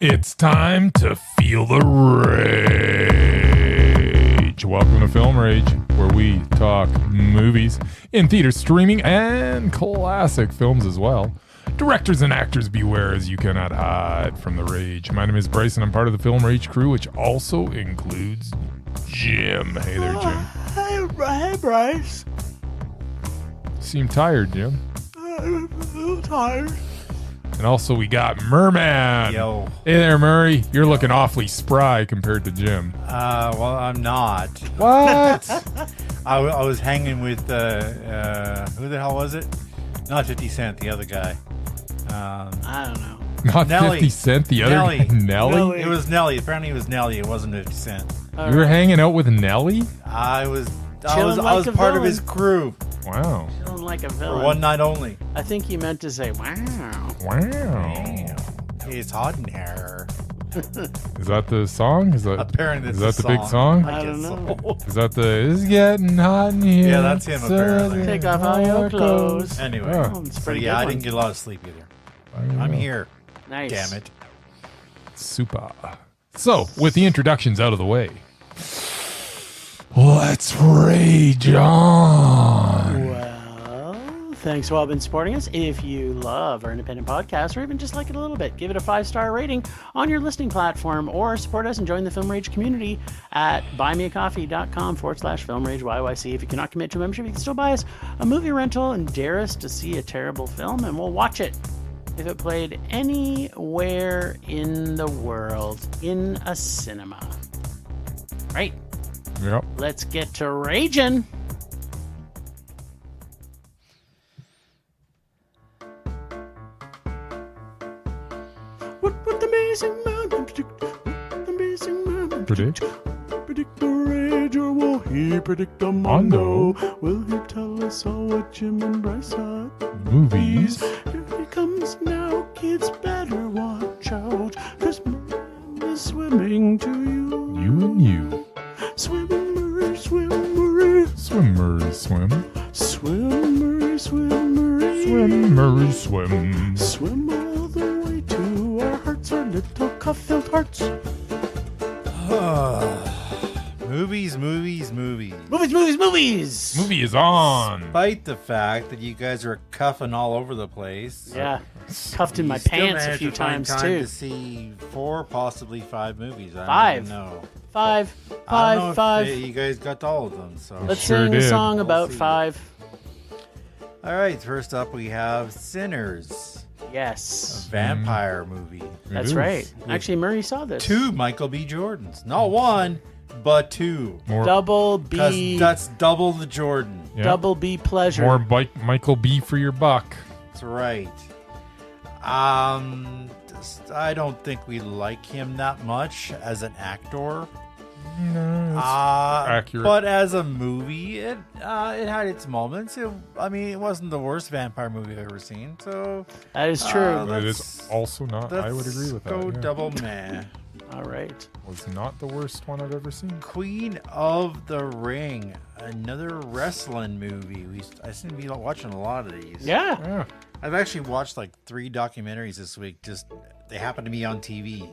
It's time to feel the rage. Welcome to Film Rage, where we talk movies, in theater streaming, and classic films as well. Directors and actors beware, as you cannot hide from the rage. My name is Bryce, and I'm part of the Film Rage crew, which also includes Jim. Hey there, Jim. Hey, Bryce. Seem tired, Jim. I'm a little tired. And also we got Murman. Yo. Hey there, Murray. You're looking awfully spry compared to Jim. Well, I'm not. What? I was hanging with, who the hell was it? Not 50 Cent, the other guy. I don't know. Not Nelly. 50 Cent, the other Nelly. guy? Nelly? It was Nelly. Apparently it was Nelly. It wasn't 50 Cent. You were hanging out with Nelly? I was Chilling like part a of villain. his crew Wow. Feeling like a for villain. one night only. I think you meant to say, wow. Wow. It's hot in here. Is that the song? Apparently is it's that a the big song? I don't guess know. so. Is that the It's getting hot in here? Yeah, that's him, apparently. Take off all your clothes. Anyway, Yeah. Oh, it's a so pretty yeah, good I one. didn't get a lot of sleep either. I I'm know. here. Nice. Damn it. Super. So, with the introductions out of the way, let's rage on. Well, thanks for all been supporting us. If you love our independent podcast or even just like it a little bit, give it a 5-star rating on your listening platform or support us and join the Film Rage community at buymeacoffee.com/Film Rage YYC. If you cannot commit to a membership, you can still buy us a movie rental and dare us to see a terrible film and we'll watch it. If it played anywhere in the world in a cinema. Right, Yep. let's get to raging. What the amazing man can predict? What the amazing man can Predict? Predict the rage, or will he predict the mondo? Will he tell us all what Jim and Bryce are? Movies. Here he comes now, kids better watch out, 'cause Murman is swimming to you. You and you. Swim, Murray, swim, Murray. Swim, Murray, swim. Swim, Murray, swim, Murray. Swim, Murray, swim. Swim all the way to our hearts, our little cuff-filled hearts. Movies. Movies, movies, movies! Movie is on. Despite the fact that you guys are cuffing all over the place. Yeah, cuffed in my you still pants a managed few to find times time too. to see 4, possibly 5 movies. I Five. don't even know. Five. I don't know if Five. you guys got all of them. So Let's Sure sing a did. song We'll about see. 5. all right. First up, we have Sinners, a Yes, vampire movie. that's is. right. Actually, Murray saw this. 2 Michael B. Jordans, not 1, but 2. More, Double Because B. that's double the Jordan. yeah. Double B pleasure. More Michael B for your buck. That's right. I don't think we like him that much as an actor. No, it's accurate. But as a movie, it had its moments. It wasn't the worst vampire movie I've ever seen. So That is true. But it is let's- also not. I would agree with that. Go yeah. double meh. All right. Was not the worst one I've ever seen. Queen of the Ring, another wrestling movie. I seem to be watching a lot of these. Yeah. Yeah. I've actually watched like 3 documentaries this week. Just they happen to be on TV.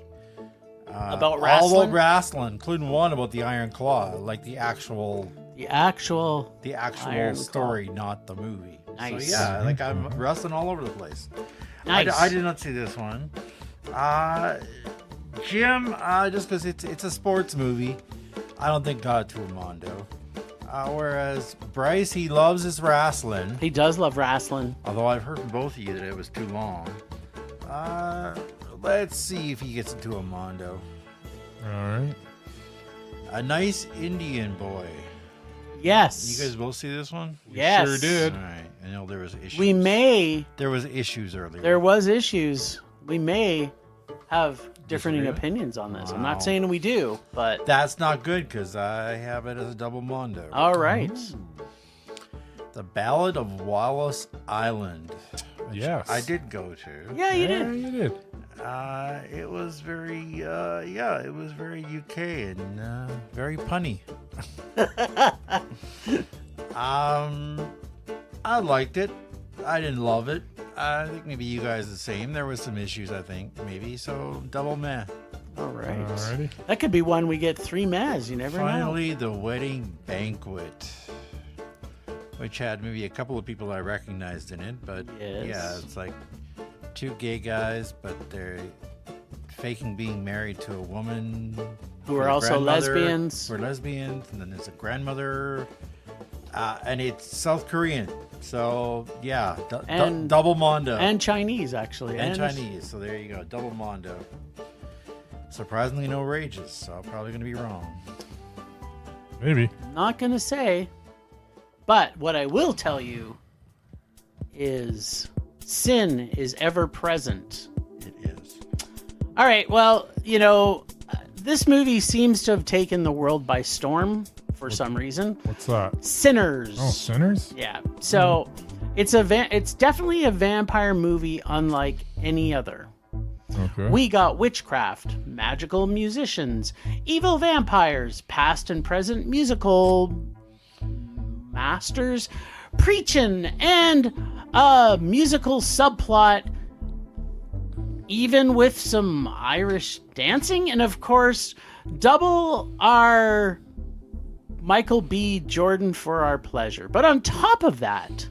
About All wrestling? about wrestling, including one about the Iron Claw, like the actual The actual. Iron Claw. story, not the movie. Nice. So yeah, like I'm wrestling all over the place. Nice. I did not see this one. Jim, just because it's a sports movie, I don't think got to a mondo. Whereas Bryce, he loves his wrestling. He does love wrestling. Although I've heard from both of you that it was too long. Let's see if he gets into a mondo. All right. A Nice Indian Boy. Yes. You guys both see this one? Yes. Sure did. All right. I know there was issues. There was issues earlier. There was issues. We may have differing Disagree? opinions on this. I'm Wow. not saying we do, but That's not good because I have it as a double mondo. all right. The Ballad of Wallace Island. Which Yes. I did go to. Yeah, you Yeah, did. you did. It was very, it was very UK and very punny. I liked it. I didn't love it. I think maybe you guys the same. There was some issues, I think, maybe. So double meh. All right. Alrighty. That could be one we get 3 mehs. You never know. Finally, The Wedding Banquet, which had maybe a couple of people I recognized in it, but Yes. yeah, it's like 2 gay guys, but they're faking being married to a woman Who are also lesbians. Who are lesbians, and then there's a grandmother, and it's South Korean. So yeah, double mondo. And Chinese, actually. And Chinese. So there you go, double mondo. Surprisingly, no rages, so I'm probably going to be wrong. Maybe. Not going to say. But what I will tell you is sin is ever present. It is. All right, well, you know, this movie seems to have taken the world by storm for some reason. What's that? Sinners. Oh, Sinners? Yeah. So it's definitely a vampire movie unlike any other. Okay. We got witchcraft, magical musicians, evil vampires, past and present musical masters, preaching, and a musical subplot, even with some Irish dancing, and of course, double our Michael B. Jordan for our pleasure. But on top of that,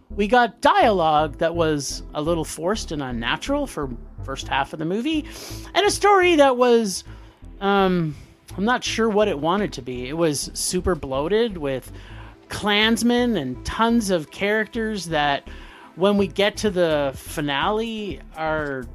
we got dialogue that was a little forced and unnatural for first half of the movie, and a story that was I'm not sure what it wanted to be. It was super bloated with Klansmen and tons of characters that when we get to the finale are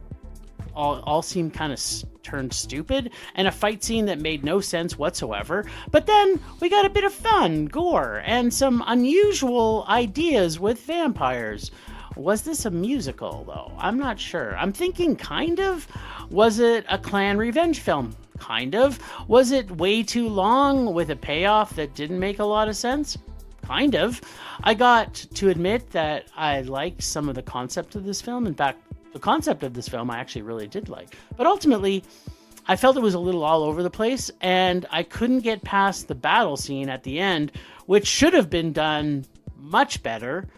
all seem kind of turned stupid, and a fight scene that made no sense whatsoever. But then we got a bit of fun, gore, and some unusual ideas with vampires. Was this a musical, though? I'm not sure. I'm thinking kind of. Was it a clan revenge film? Kind of. Was it way too long with a payoff that didn't make a lot of sense? Kind of. I got to admit that I liked some of the concept of this film. In fact, the concept of this film I actually really did like. But ultimately, I felt it was a little all over the place, and I couldn't get past the battle scene at the end, which should have been done much better.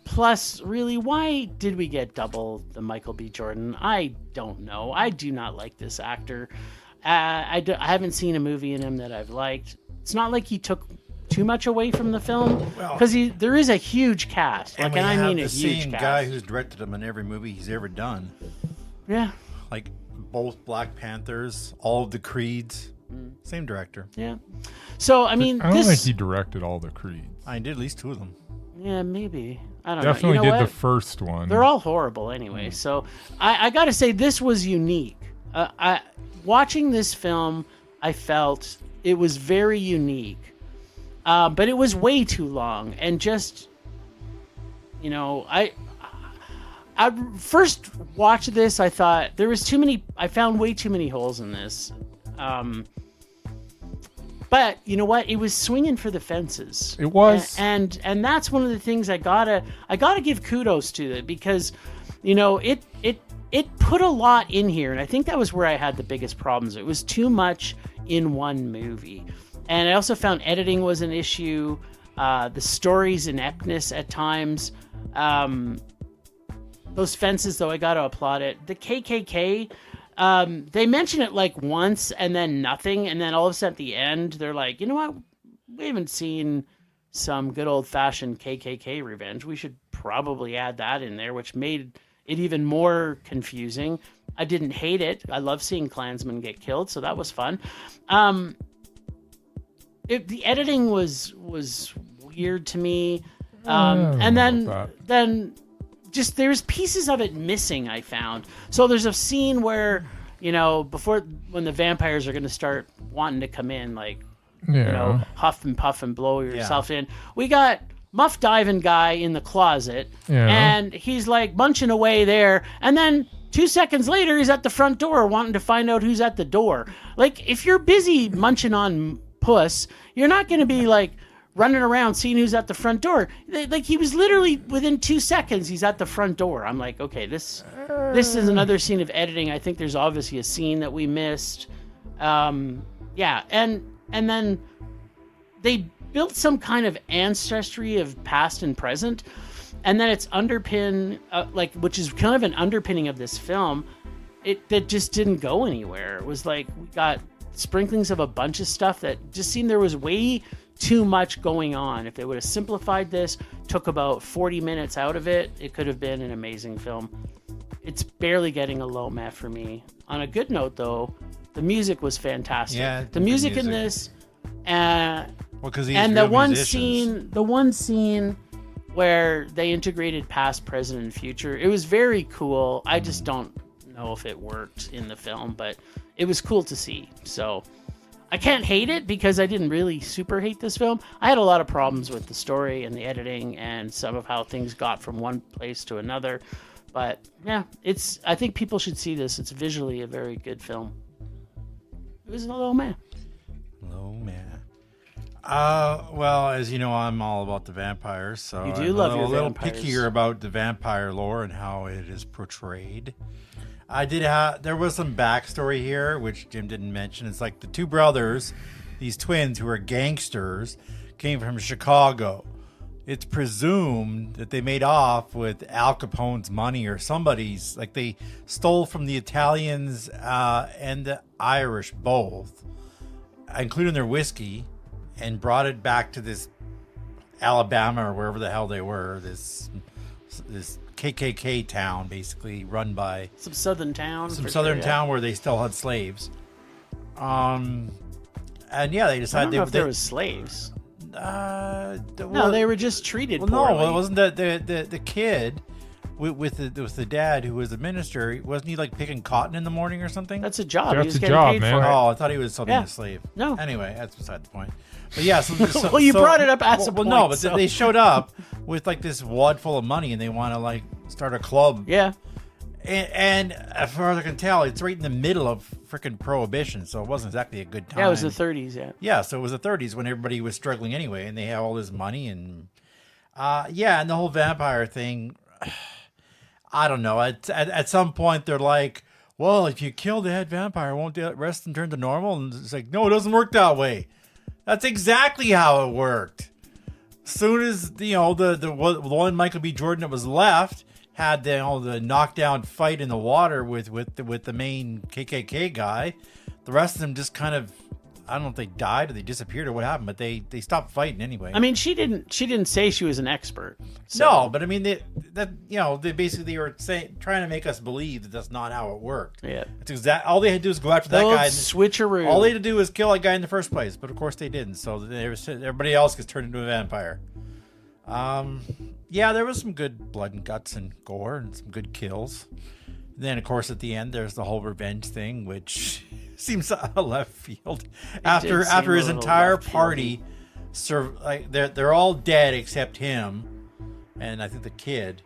Plus, really, why did we get double the Michael B. Jordan? I don't know. I do not like this actor. I haven't seen a movie in him that I've liked. It's not like he took too much away from the film, because there is a huge cast. And I mean a the huge same cast. guy who's directed him in every movie he's ever done. Yeah. Like both Black Panthers, all of the Creeds. Same director. Yeah. So, I mean, I don't think he directed all the Creeds. I did at least 2 of them. Yeah, maybe. I don't Definitely know. You know did what? the first one. They're all horrible anyway. So I got to say, this was unique. Watching this film, I felt it was very unique. But it was way too long. And just, you know, I first watched this, I thought there was I found way too many holes in this. But you know what? It was swinging for the fences. It was, and that's one of the things I gotta give kudos to it, because, you know, it put a lot in here, and I think that was where I had the biggest problems. It was too much in one movie, and I also found editing was an issue. The story's ineptness at times. Those fences, though, I gotta applaud it. The KKK. They mention it like once and then nothing, and then all of a sudden at the end they're like, you know what, we haven't seen some good old-fashioned KKK revenge. We should probably add that in there, which made it even more confusing. I didn't hate it. I love seeing Klansmen get killed, so that was fun. The editing was weird to me, and then just there's pieces of it missing, I found. So there's a scene where, you know, when the vampires are going to start wanting to come in, like, you know, huff and puff and blow yourself in. We got Muff Diving Guy in the closet, and he's like munching away there, and then 2 seconds later he's at the front door wanting to find out who's at the door. Like, if you're busy munching on puss, you're not going to be like running around seeing who's at the front door. Like, he was literally within 2 seconds he's at the front door. I'm like, okay, this is another scene of editing. I think there's obviously a scene that we missed. And then they built some kind of ancestry of past and present, And then it's underpin, which is kind of an underpinning of this film. That just didn't go anywhere. It was like we got sprinklings of a bunch of stuff that just seemed there was way too much going on. If they would have simplified this, took about 40 minutes out of it, it could have been an amazing film. It's barely getting a low meh for me. On a good note, though, the music was fantastic. Yeah, the music in this, and the one scene where they integrated past, present, and future, it was very cool. I just don't know if it worked in the film, but it was cool to see. So I can't hate it because I didn't really super hate this film. I had a lot of problems with the story and the editing and some of how things got from one place to another. But yeah, I think people should see this. It's visually a very good film. It was a low man. Low man. Well, as you know, I'm all about the vampires, so you do love your a little vampires. pickier about the vampire lore and how it is portrayed. There was some backstory here, which Jim didn't mention. It's like the two brothers, these twins who are gangsters, came from Chicago. It's presumed that they made off with Al Capone's money or somebody's, like they stole from the Italians and the Irish both, including their whiskey, and brought it back to this Alabama or wherever the hell they were, this KKK town, basically run by some southern town where they still had slaves. And yeah, they decided I don't know if there was slaves. No, they were just treated poorly. No, it wasn't the kid with the dad who was the minister. Wasn't he like picking cotton in the morning or something? That's a job. That's he was a getting job, paid man. for it. Oh, I thought he was something a slave. No. Anyway, that's beside the point. But yeah, well, you brought it up as a point. No, but they showed up with like this wad full of money, and they want to like start a club. Yeah. And as far as I can tell, it's right in the middle of freaking Prohibition, so it wasn't exactly a good time. Yeah, it was the 30s, yeah. Yeah, so it was the 30s when everybody was struggling anyway, and they had all this money, and and the whole vampire thing, I don't know. At some point, they're like, well, if you kill the head vampire, won't the rest of them turn to normal? And it's like, no, it doesn't work that way. That's exactly how it worked. As soon as, the one Michael B. Jordan that was left had the knockdown fight in the water with the main KKK guy, the rest of them just kind of, I don't know if they died or they disappeared or what happened, but they stopped fighting anyway. I mean, she didn't say she was an expert. So. No, but I mean they basically were trying to make us believe that that's not how it worked. Yeah, it's all they had to do was go after that guy. Switcheroo. All they had to do was kill that guy in the first place, but of course they didn't. So everybody else gets turned into a vampire. Yeah, there was some good blood and guts and gore and some good kills. And then, of course, at the end, there's the whole revenge thing, which seems out of left field. After his entire party, they're all dead except him, and I think the kid.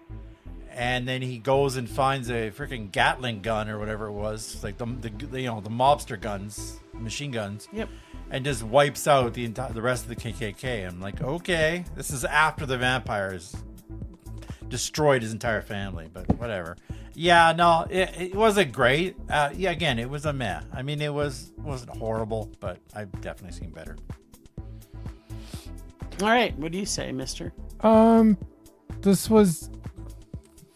And then he goes and finds a freaking Gatling gun or whatever it was, like the mobster guns, machine guns. Yep. And just wipes out the rest of the KKK. I'm like, okay, this is after the vampires destroyed his entire family, but whatever. Yeah, no, it wasn't great. Again, it was a meh. I mean, wasn't horrible, but I've definitely seen better. All right, what do you say, mister? This was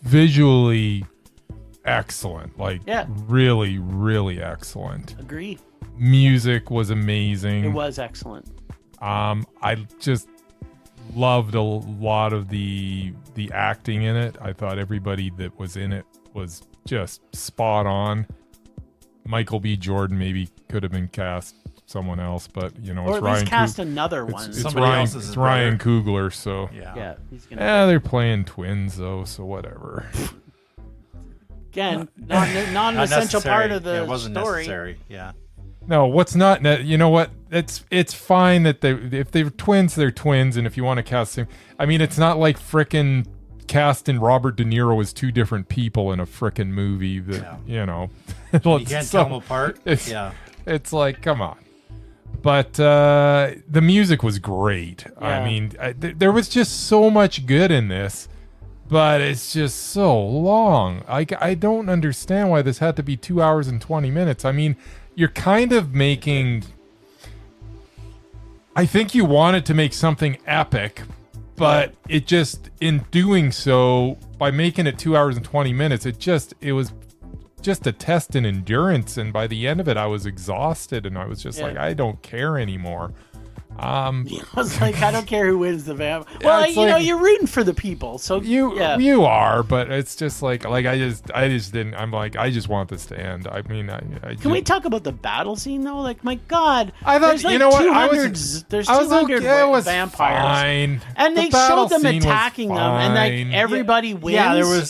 visually excellent. Like, really, really excellent. Agree. Music was amazing. It was excellent. I just loved a lot of the acting in it. I thought everybody that was in it was just spot on. Michael B. Jordan maybe could have been cast someone else, but or it's Ryan. Cast another one. It's Ryan Coogler, so yeah, he's gonna. They're playing twins though, so whatever. Again, not an essential part of the it wasn't story. Necessary. Yeah. No, what's not? You know what? It's fine that if they're twins, they're twins, and if you want to cast them, I mean, it's not like frickin' casting Robert De Niro as two different people in a frickin' movie. That you can't tell them apart. It's like, come on. But the music was great. Yeah. I mean, there was just so much good in this, but it's just so long. I don't understand why this had to be 2 hours and 20 minutes. I mean, you're kind of making... I think you wanted to make something epic, But it just, in doing so, by making it 2 hours and 20 minutes, it was just a test in endurance. And by the end of it, I was exhausted, and I was just like, I don't care anymore. I was like, I don't care who wins the vampire. Well, you know, you're rooting for the people, so you are, but it's just like I just didn't. I'm like, I just want this to end. I mean, can we talk about the battle scene though? Like, my God, I thought, like, you know what, there's 200 vampires, fine. and they showed them attacking them, and like everybody wins. Yeah, there was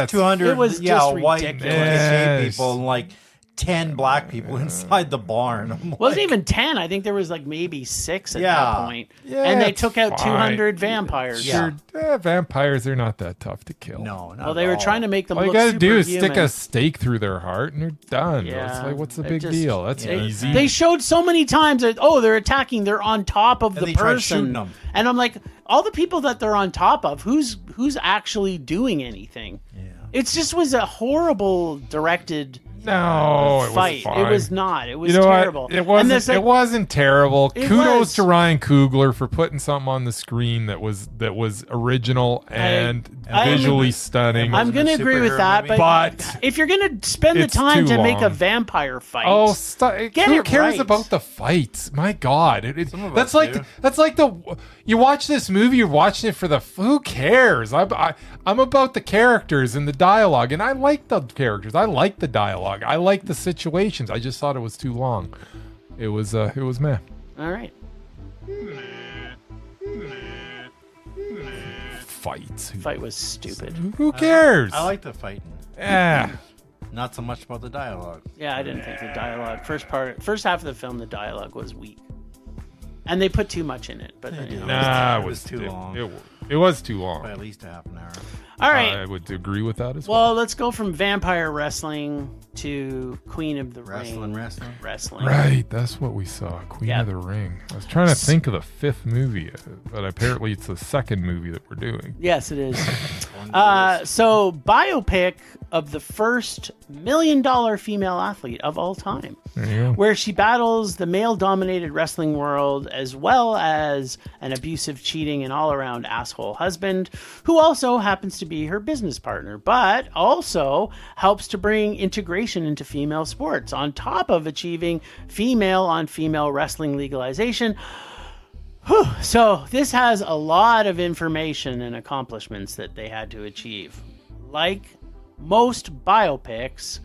200. It was just white ridiculous. people and like 10 black people inside the barn. Wasn't even 10. I think there was like maybe 6 at that point. Yeah, and they took out 200 vampires. Sure, vampires are not that tough to kill. No, not well, they were trying to make them all look you gotta do is superhuman. stick a stake through their heart and they're done. Yeah, it's like, what's the big deal? That's easy. They showed so many times that, they're attacking, they're on top of the person. Them. And I'm like, all the people that they're on top of, who's actually doing anything? Yeah. It just was a horrible directed fight. It was fine. It was not. It was you know terrible. What? It wasn't. It wasn't terrible. Kudos to Ryan Coogler for putting something on the screen that was original and visually stunning. I'm going to agree with that, but if you're going to spend the time to make a vampire fight, who cares about the fights? My God, that's like you watch this movie, you're watching it for who cares? I'm about the characters and the dialogue, and I like the characters. I like the dialogue. I like the situations. I just thought it was too long. It was meh. All right. Fight was stupid. Who cares? I like the fighting. Yeah. Not so much about the dialogue. Yeah, I didn't think the dialogue. First half of the film, the dialogue was weak, and they put too much in it. But it was too long. It was too long. By at least a half an hour. All right. I would agree with that as well. Well, let's go from vampire wrestling to Queen of the Ring. Wrestling. Right, that's what we saw. Queen of the Ring. I was trying to think of the fifth movie, but apparently it's the second movie that we're doing. Yes, it is. So, biopic of the first $1 million female athlete of all time, where she battles the male-dominated wrestling world as well as an abusive, cheating, and all-around asshole husband who also happens to be her business partner, but also helps to bring integration into female sports on top of achieving female-on-female wrestling legalization. Whew. So this has a lot of information and accomplishments that they had to achieve. Like most biopics,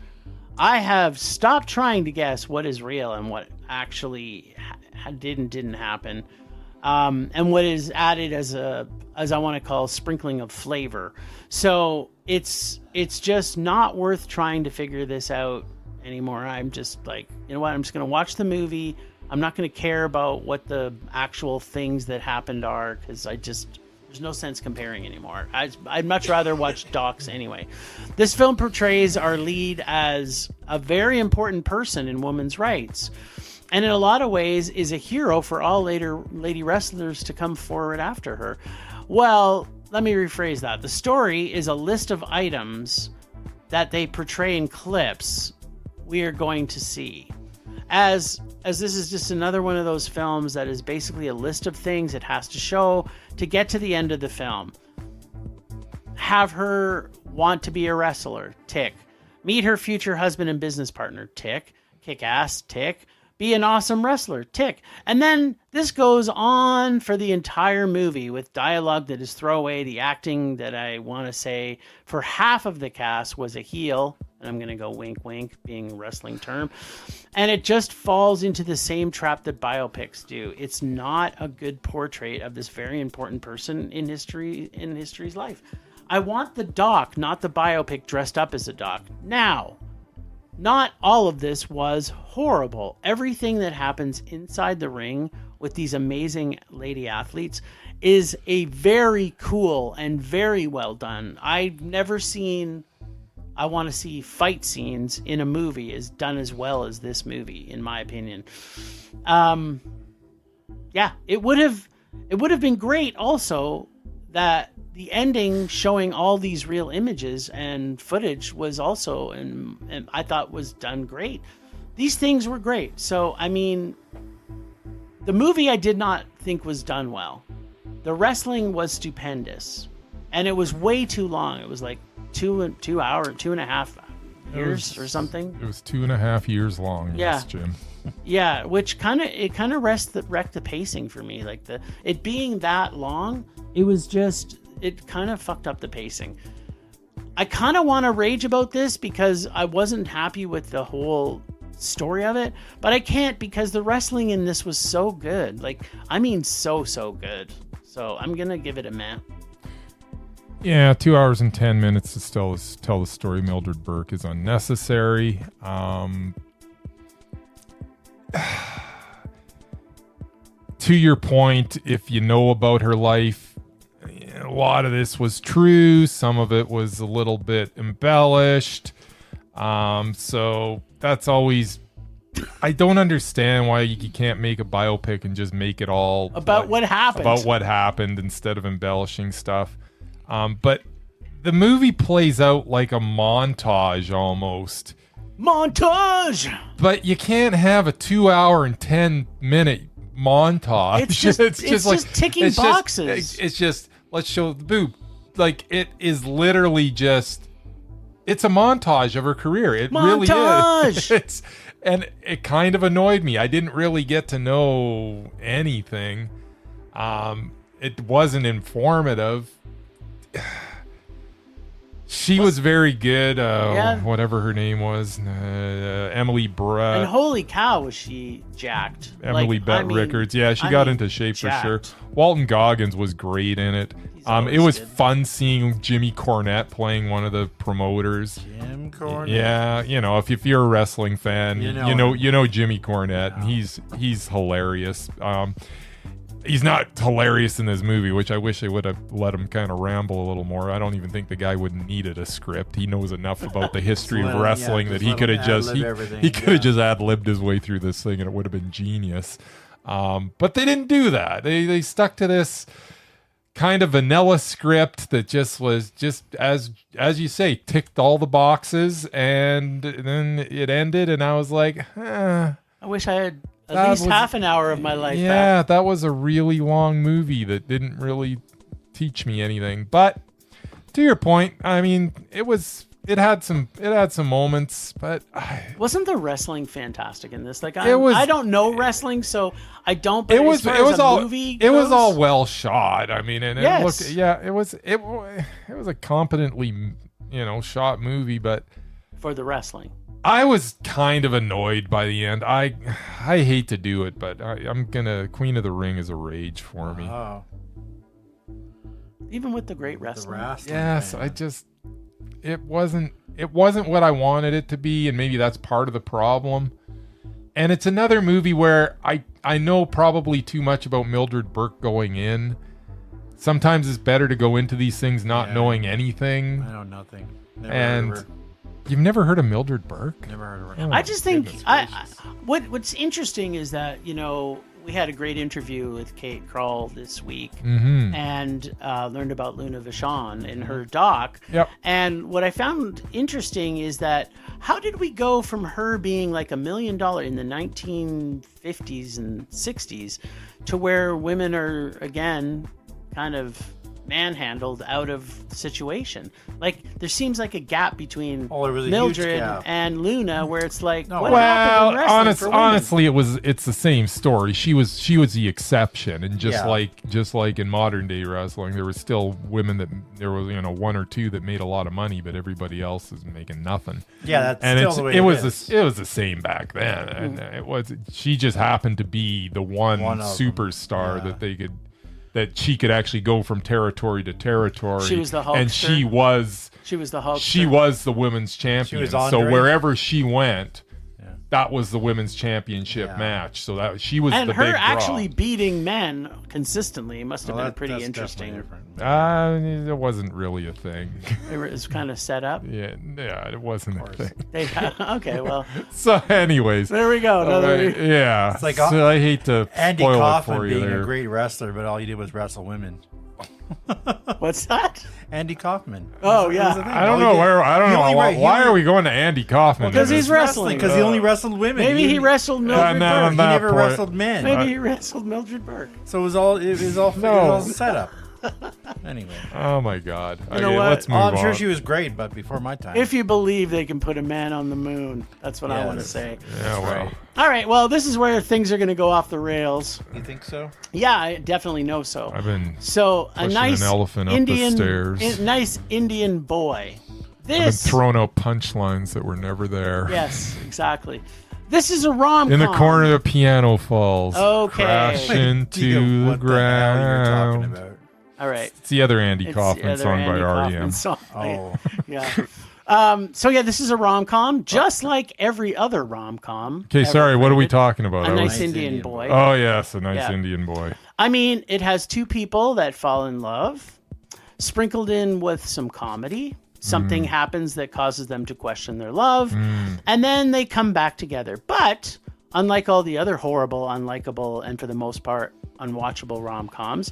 I have stopped trying to guess what is real and what actually didn't happen, and what is added as I want to call sprinkling of flavor. So it's just not worth trying to figure this out anymore. I'm just like, you know what? I'm just going to watch the movie. I'm not going to care about what the actual things that happened are, because there's no sense comparing anymore. I'd much rather watch docs anyway. This film portrays our lead as a very important person in women's rights, and in a lot of ways is a hero for all later lady wrestlers to come forward after her. Well, let me rephrase that. The story is a list of items that they portray in clips we are going to see. As this is just another one of those films that is basically a list of things it has to show to get to the end of the film. Have her want to be a wrestler, tick. Meet her future husband and business partner, tick. Kick ass, tick. Be an awesome wrestler, tick. And then this goes on for the entire movie with dialogue that is throwaway. The acting that I want to say for half of the cast was a heel. And I'm going to go wink, wink, being a wrestling term. And it just falls into the same trap that biopics do. It's not a good portrait of this very important person in history's life. I want the doc, not the biopic dressed up as a doc. Now, not all of this was horrible. Everything that happens inside the ring with these amazing lady athletes is a very cool and very well done. I've never seen... I want to see fight scenes in a movie as done as well as this movie, in my opinion. It would have been great also that the ending showing all these real images and footage was also, and I thought was done great. These things were great. So, I mean, the movie I did not think was done well. The wrestling was stupendous, and it was way too long. It was like 2.5 years or something. It was 2.5 years long. Yeah. Yes, Jim. Yeah, which kind of wrecked the pacing for me. Like it being that long, it kind of fucked up the pacing. I kind of want to rage about this because I wasn't happy with the whole story of it, but I can't because the wrestling in this was so good. Like, I mean, so good. So I'm gonna give it a meh. Yeah, 2 hours and 10 minutes to tell the story of Mildred Burke is unnecessary. To your point, if you know about her life, a lot of this was true. Some of it was a little bit embellished. So that's always... I don't understand why you can't make a biopic and just make it all... About what happened instead of embellishing stuff. But the movie plays out like a montage almost. Montage! But you can't have a 2 hour and 10 minute montage. It's just ticking boxes. It's just, let's show the boob. Like, it is literally just, it's a montage of her career. It montage! Really is. And it kind of annoyed me. I didn't really get to know anything. It wasn't informative. She was very good. Whatever her name was, Emily Brett. And holy cow, was she jacked? Emily Rickards. Yeah, she got into shape jacked. for sure. Walton Goggins was great in it. It was fun seeing Jimmy Cornette playing one of the promoters. Jim Cornette. Yeah, if you're a wrestling fan, you know Jimmy Cornette, and he's hilarious. He's not hilarious in this movie, which I wish they would have let him kind of ramble a little more. I don't even think the guy would needed a script. He knows enough about the history of wrestling that he could have just just ad-libbed his way through this thing, and it would have been genius. But they didn't do that. They stuck to this kind of vanilla script that just was as you say, ticked all the boxes, and then it ended, and I was like, I wish I had at least half an hour of my life back. That was a really long movie that didn't really teach me anything. But to your point, I mean, it had some moments, but wasn't the wrestling fantastic in this? Like, I don't know wrestling, so I don't. But it was all well shot. I mean, and yes. it was a competently shot movie, but for the wrestling. I was kind of annoyed by the end. I hate to do it, but I'm gonna. Queen of the Ring is a rage for me. Oh. Even with the great wrestling. Yes, it wasn't what I wanted it to be, and maybe that's part of the problem. And it's another movie where I know probably too much about Mildred Burke going in. Sometimes it's better to go into these things not knowing anything. I know nothing. You've never heard of Mildred Burke? Never heard of her. I just think what's interesting is that we had a great interview with Kate Kroll this week, and learned about Luna Vachon in her doc. Yep. And what I found interesting is that how did we go from her being like $1 million in the 1950s and 60s to where women are again kind of manhandled out of the situation? Like, there seems like a gap between Mildred and Luna, where it's like, what happened in wrestling for women? Honestly, it's the same story. She was the exception, and just like in modern day wrestling, there was still women that there was one or two that made a lot of money, but everybody else is making nothing. Yeah, that's still the way it is. It was the same back then, and she just happened to be the one superstar that she could actually go from territory to territory. She was the Hulkster. And she was the Hulkster. She was the women's champion. So wherever she went, that was the women's championship match. So that she was the big draw. And her actually beating men consistently must have been pretty interesting. It wasn't really a thing. It was kind of set up. Yeah, it wasn't a thing. Okay, well. So, anyways, there we go. It's like so I hate to Andy spoil Kaufman it for you being there. a great wrestler, but all he did was wrestle women. What's that? Andy Kaufman. Oh, Was yeah. the thing. I don't All he know did- where. I don't he know only why are we going to Andy Kaufman? Because he's wrestling. Because he only wrestled women. Maybe he wrestled Mildred no, Burke. He that never point. wrestled men. Maybe he wrestled Mildred Burke. So it was all set up. Anyway. Oh my God! You know what? Let's move I'm on. sure she was great, but before my time. If you believe they can put a man on the moon, that's what I want to Yes. say. Yeah, well, All right, well, this is where things are going to go off the rails. You think so? Yeah, I definitely know so. I've been So a pushing nice an elephant up the Indian, stairs. nice Indian boy. I've been This, throwing out punchlines that were never there. yes, exactly. This is a rom-com. In the corner, the piano falls. Okay. Crash Idea into the what the hell you're talking ground. about. All right. It's the other Andy It's Kaufman the other song Andy by Kaufman REM. song. Oh. Yeah. So yeah, this is a rom-com, just like every other rom-com. Okay, ever sorry. What are we created. talking about? A I nice was- Indian boy. Oh yes, a nice Yeah. Indian boy. I mean, it has two people that fall in love, sprinkled in with some comedy. Something happens that causes them to question their love, and then they come back together. But unlike all the other horrible, unlikable, and for the most part, unwatchable rom-coms,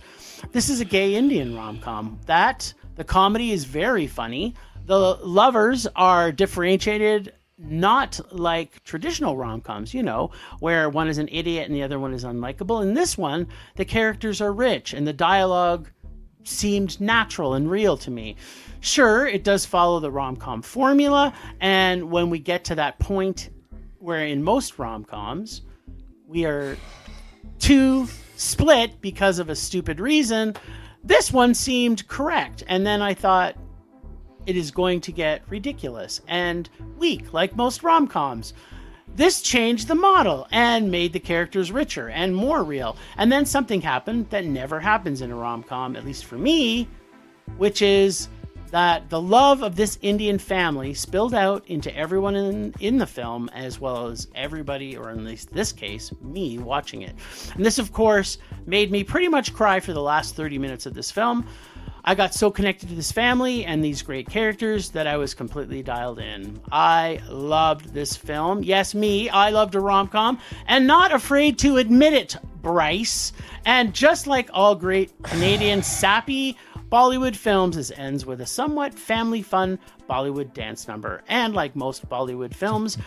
this is a gay Indian rom-com. The comedy is very funny. The lovers are differentiated, not like traditional rom-coms, where one is an idiot and the other one is unlikable. In this one, the characters are rich and the dialogue seemed natural and real to me. Sure, it does follow the rom-com formula, and when we get to that point where in most rom-coms we are too split because of a stupid reason, this one seemed correct. And then I thought it is going to get ridiculous and weak like most rom-coms. This changed the model and made the characters richer and more real. And then something happened that never happens in a rom-com, at least for me, which is that the love of this Indian family spilled out into everyone in the film, as well as everybody, or in least this case, me watching it. And this, of course, made me pretty much cry for the last 30 minutes of this film. I got so connected to this family and these great characters that I was completely dialed in. I loved this film. Yes, me, I loved a rom-com, and not afraid to admit it, Bryce. And just like all great Canadian sappy Bollywood films, this ends with a somewhat family fun Bollywood dance number. And like most Bollywood films,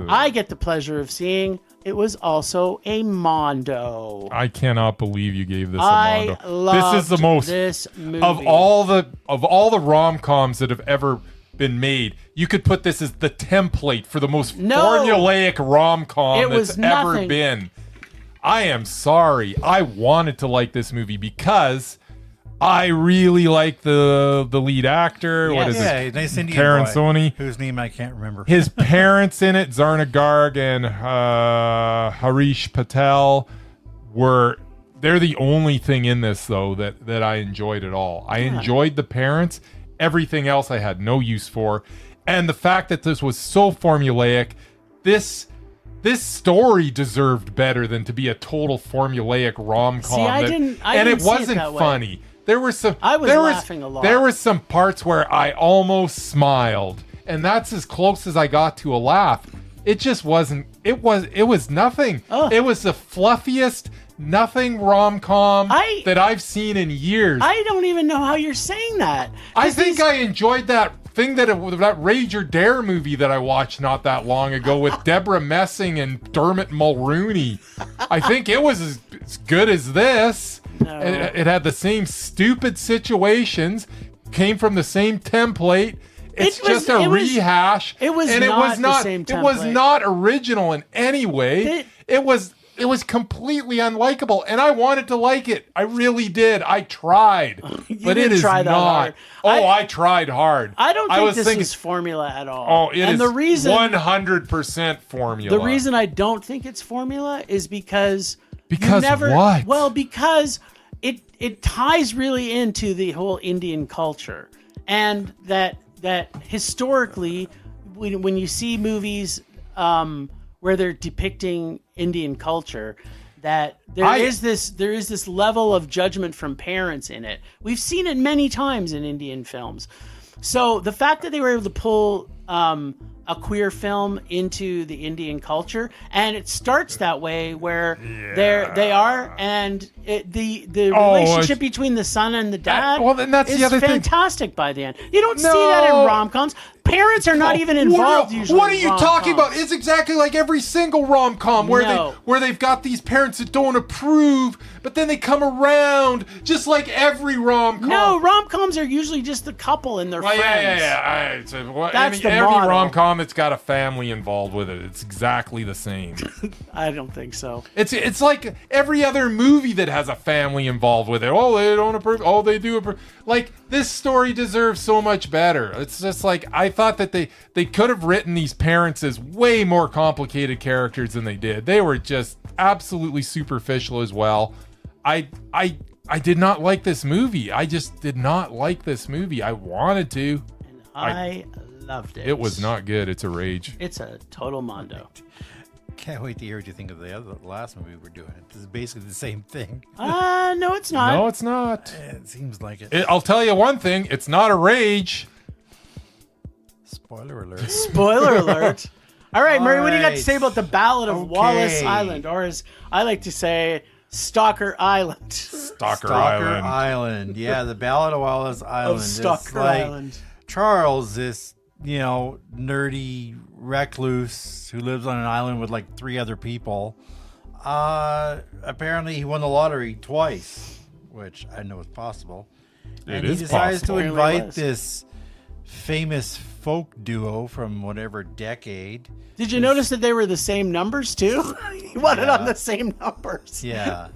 I get the pleasure of seeing it was also a Mondo. I cannot believe you gave this a I Mondo. loved This is the most this movie. of all the rom-coms that have ever been made. You could put this as the template for the most formulaic rom-com It was that's ever nothing. been. I am sorry. I wanted to like this movie because I really like the lead actor. What is Yeah, it? nice Indian Karan boy, Soni. whose name I can't remember. His parents in it, Zarna Garg and Harish Patel, they're the only thing in this though that I enjoyed at all. I enjoyed the parents. Everything else I had no use for. And the fact that this was so formulaic, this story deserved better than to be a total formulaic rom-com. See, I didn't see it it wasn't that way. funny. There were some. I was laughing a lot. There were some parts where I almost smiled, and that's as close as I got to a laugh. It just wasn't. It was nothing. Ugh. It was the fluffiest nothing rom-com that I've seen in years. I don't even know how you're saying that. I think I enjoyed that thing that Rage or Dare movie that I watched not that long ago with Deborah Messing and Dermot Mulrooney. I think it was as good as this. No. It had the same stupid situations, came from the same template. It's just a rehash. It was and not the same It was template. not original in any way. It was completely unlikable, and I wanted to like it. I really did. I tried, but it didn't is try that not. hard. I tried hard. I don't think this thinking, is formula at all. Oh, it and is the reason 100% formula. The reason I don't think it's formula is because what? Well, because it ties really into the whole Indian culture, and that historically, when you see movies where they're depicting Indian culture, that there is this level of judgment from parents in it. We've seen it many times in Indian films. So the fact that they were able to pull a queer film into the Indian culture, and it starts that way where they are, and the relationship between the son and the dad then that's is the other thing. fantastic by the end. You don't see that in rom-coms. Parents are not even involved usually. What are you talking about? rom-coms. It's exactly like every single rom-com where they've got these parents that don't approve, but then they come around, just like every rom-com. No, rom-coms are usually just the couple and their friends. That's the every model. rom-com that's got a family involved with it. It's exactly the same. I don't think so. It's like every other movie that has a family involved with it. Oh, they don't approve. Oh, they do approve. Like, this story deserves so much better. It's just like, I thought that they could have written these parents as way more complicated characters than they did. They were just absolutely superficial as well. I did not like this movie. I just did not like this movie. I wanted to. And I loved it. It was not good. It's a rage. It's a total mondo. Can't wait to hear what you think of the last movie we're doing. This is basically the same thing. No, it's not. No, it's not. It seems like it. I'll tell you one thing. It's not a rage. Spoiler alert. Spoiler alert. All right, Murray, what do you got to right. say about the Ballad of Okay. Wallace Island, or as I like to say, Stalker Island? Stalker Stalker Island. Island. Yeah, the Ballad of Wallace Island. Of It's Stalker like Island. Charles, this, nerdy recluse who lives on an island with like 3 other people. Apparently he won the lottery twice, which I know is possible. And he is decides possible. to Apparently invite was. this famous folk duo from whatever decade. Did you notice that they were the same numbers too? He won it on the same numbers. Yeah.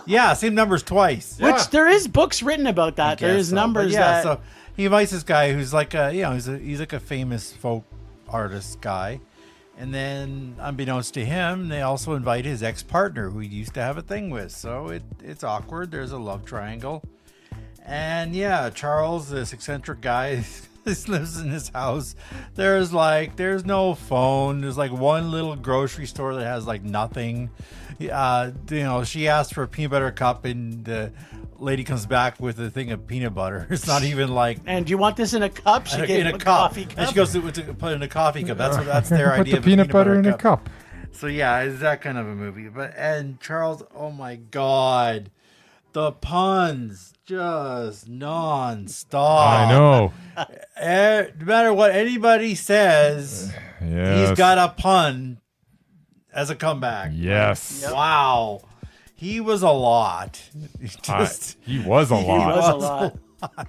Yeah, same numbers twice. Yeah. Which there is books written about that. Guess There's so. numbers But yeah, that. so he invites this guy who's like he's like a famous folk artist guy. And then unbeknownst to him, they also invite his ex-partner who he used to have a thing with. So it's awkward. There's a love triangle. And yeah, Charles, this eccentric guy, lives in his house. There's no phone. There's like one little grocery store that has like nothing. She asked for a peanut butter cup and the lady comes back with a thing of peanut butter. It's not even like And do you want this in a cup? She gave in him a a cup. coffee cup. And she goes to put it in a coffee cup. That's their Put idea the of peanut butter in a cup. So yeah, it's that kind of a movie. And Charles, oh my God, the puns just non-stop. I know. No matter what anybody says, Yes. he's got a pun as a comeback. Yes. Wow. He was a lot. He was a It lot. was a lot.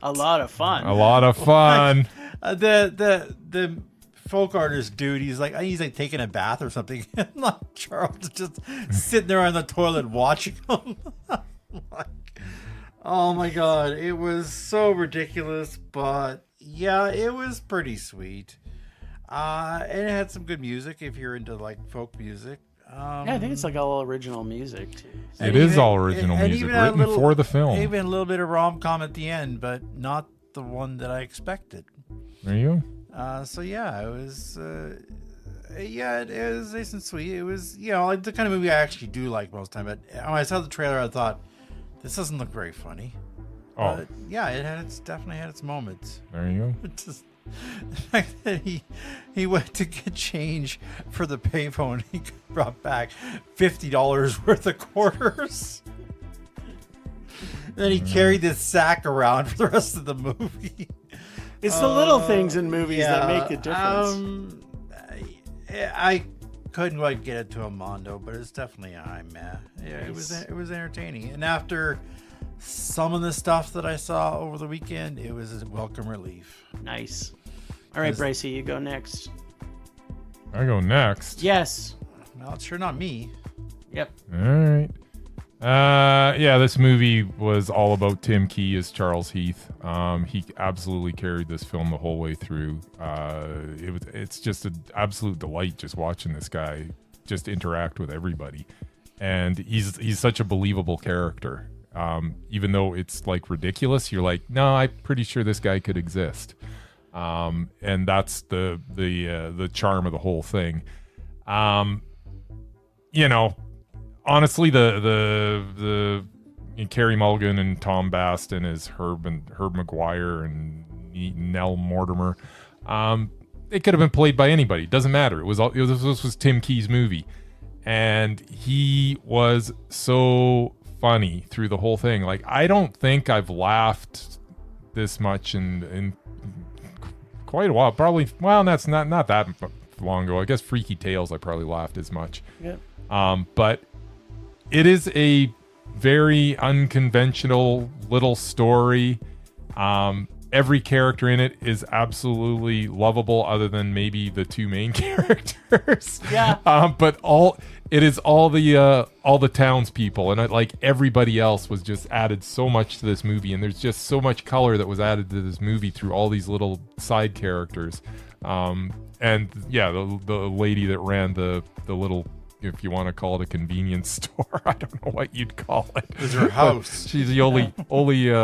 A lot of fun. A lot of fun. The folk artist dude, he's like taking a bath or something, and like Charles is just sitting there on the toilet watching him. Oh my God, it was so ridiculous, but yeah, it was pretty sweet. And it had some good music if you're into like folk music. Yeah, I think it's like all original music too. It is all original and music even a written for the film. Even a little bit of rom-com at the end, but not the one that I expected. There you So yeah, it was. It was nice and sweet. It was, like the kind of movie I actually do like most of the time. But when I saw the trailer, I thought this doesn't look very funny. Oh. But yeah, it definitely had its moments. There you go. Just the fact that he went to get change for the payphone, he brought back $50 worth of quarters. Then he carried this sack around for the rest of the movie. It's the little things in movies that make the difference. I couldn't quite get it to a mondo, but it's definitely it was entertaining. And after some of the stuff that I saw over the weekend, it was a welcome relief. Nice. All right, Brycey, you go next. I go next. Yes. Well, it's sure not me. Yep. All right. This movie was all about Tim Key as Charles Heath. He absolutely carried this film the whole way through. It's just an absolute delight just watching this guy just interact with everybody, and he's such a believable character. Even though it's like ridiculous, you're like, no, I'm pretty sure this guy could exist. And that's the charm of the whole thing. Honestly, the Carey Mulligan and Tom Baston as Herb McGuire and Nell Mortimer. it could have been played by anybody. Doesn't matter. This was Tim Key's movie, and he was so funny through the whole thing. Like, I don't think I've laughed this much in quite a while. Probably, well, that's not that long ago. I guess Freaky Tales, I probably laughed as much. Yeah. But it is a very unconventional little story. Every character in it is absolutely lovable, other than maybe the two main characters. Yeah. But it is all the townspeople, and like everybody else was just added so much to this movie, and there's just so much color that was added to this movie through all these little side characters. And yeah, the lady that ran the little, if you want to call it a convenience store, I don't know what you'd call it. It's her house. She's the only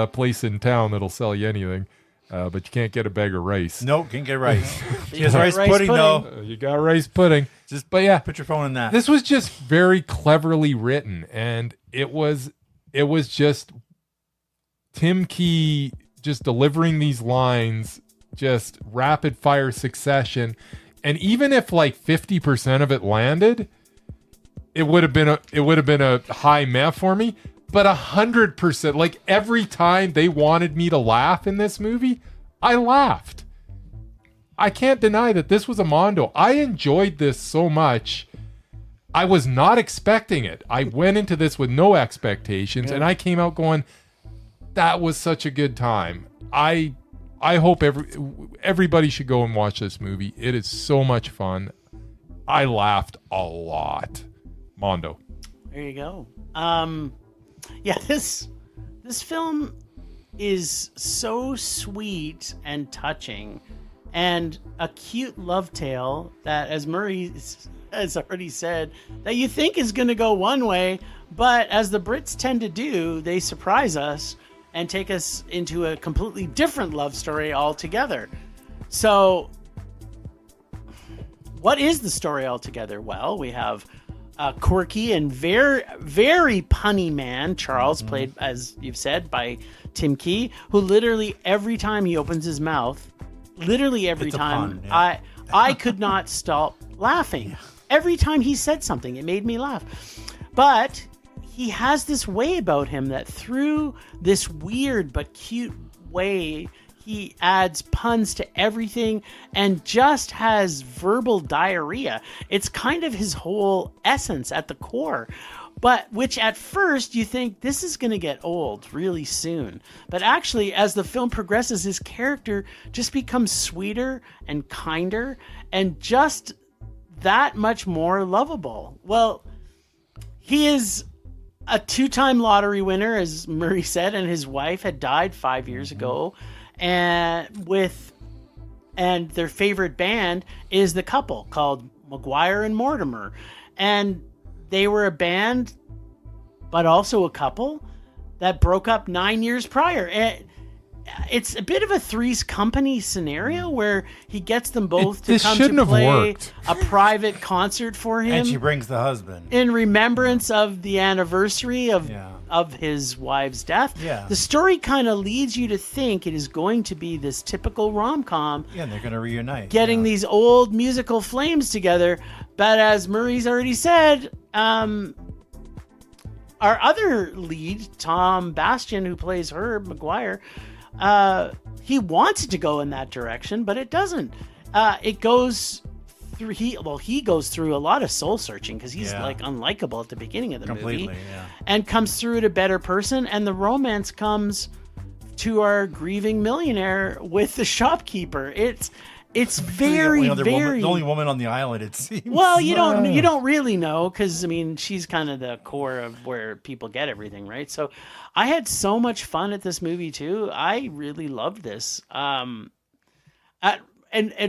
place in town that'll sell you anything. But you can't get a bag of rice. Nope, can't get rice. She has got rice rice pudding, pudding. though. You got rice pudding. But yeah, Put your phone in that. this was just very cleverly written, and it was just Tim Key just delivering these lines, just rapid fire succession. And even if like 50% of it landed, it would have been a high meh for me. But 100%, like every time they wanted me to laugh in this movie, I laughed. I can't deny that this was a Mondo. I enjoyed this so much. I was not expecting it. I went into this with no expectations, and I came out going, that was such a good time. I hope everybody should go and watch this movie. It is so much fun. I laughed a lot. Mondo. There you go. Yeah, this film is so sweet and touching, and a cute love tale that, as Murray has already said, that you think is going to go one way, but as the Brits tend to do, they surprise us and take us into a completely different love story altogether. So, what is the story altogether? Well, we have a quirky and very, very punny man, Charles, played, as you've said, by Tim Key, who literally every time he opens his mouth, literally every It's a time, pun, yeah. I could not stop laughing. Every time he said something, it made me laugh. But he has this way about him that through this weird but cute way, he adds puns to everything and just has verbal diarrhea. It's kind of his whole essence at the core. But which at first you think this is going to get old really soon. But actually, as the film progresses, his character just becomes sweeter and kinder and just that much more lovable. Well, he is a 2-time lottery winner, as Murray said, and his wife had died 5 years ago. And their favorite band is the couple called McGuire and Mortimer. And they were a band, but also a couple that broke up 9 years prior. It's a bit of a Three's Company scenario where he gets them both to come to play a private concert for him. And she brings the husband. In remembrance of the anniversary of his wife's death. Yeah. The story kind of leads you to think it is going to be this typical rom-com. Yeah, and they're going to reunite. Getting these old musical flames together. But as Murray's already said, our other lead, Tom Bastian, who plays Herb McGuire, he wants it to go in that direction, but it doesn't. It goes through. He goes through a lot of soul searching because he's like unlikable at the beginning of the movie, and comes through to a better person. And the romance comes to our grieving millionaire with the shopkeeper. It's very, very the only woman on the island, it seems. Well, you don't really know because I mean she's kind of the core of where people get everything, right? So I had so much fun at this movie too. I really loved this. At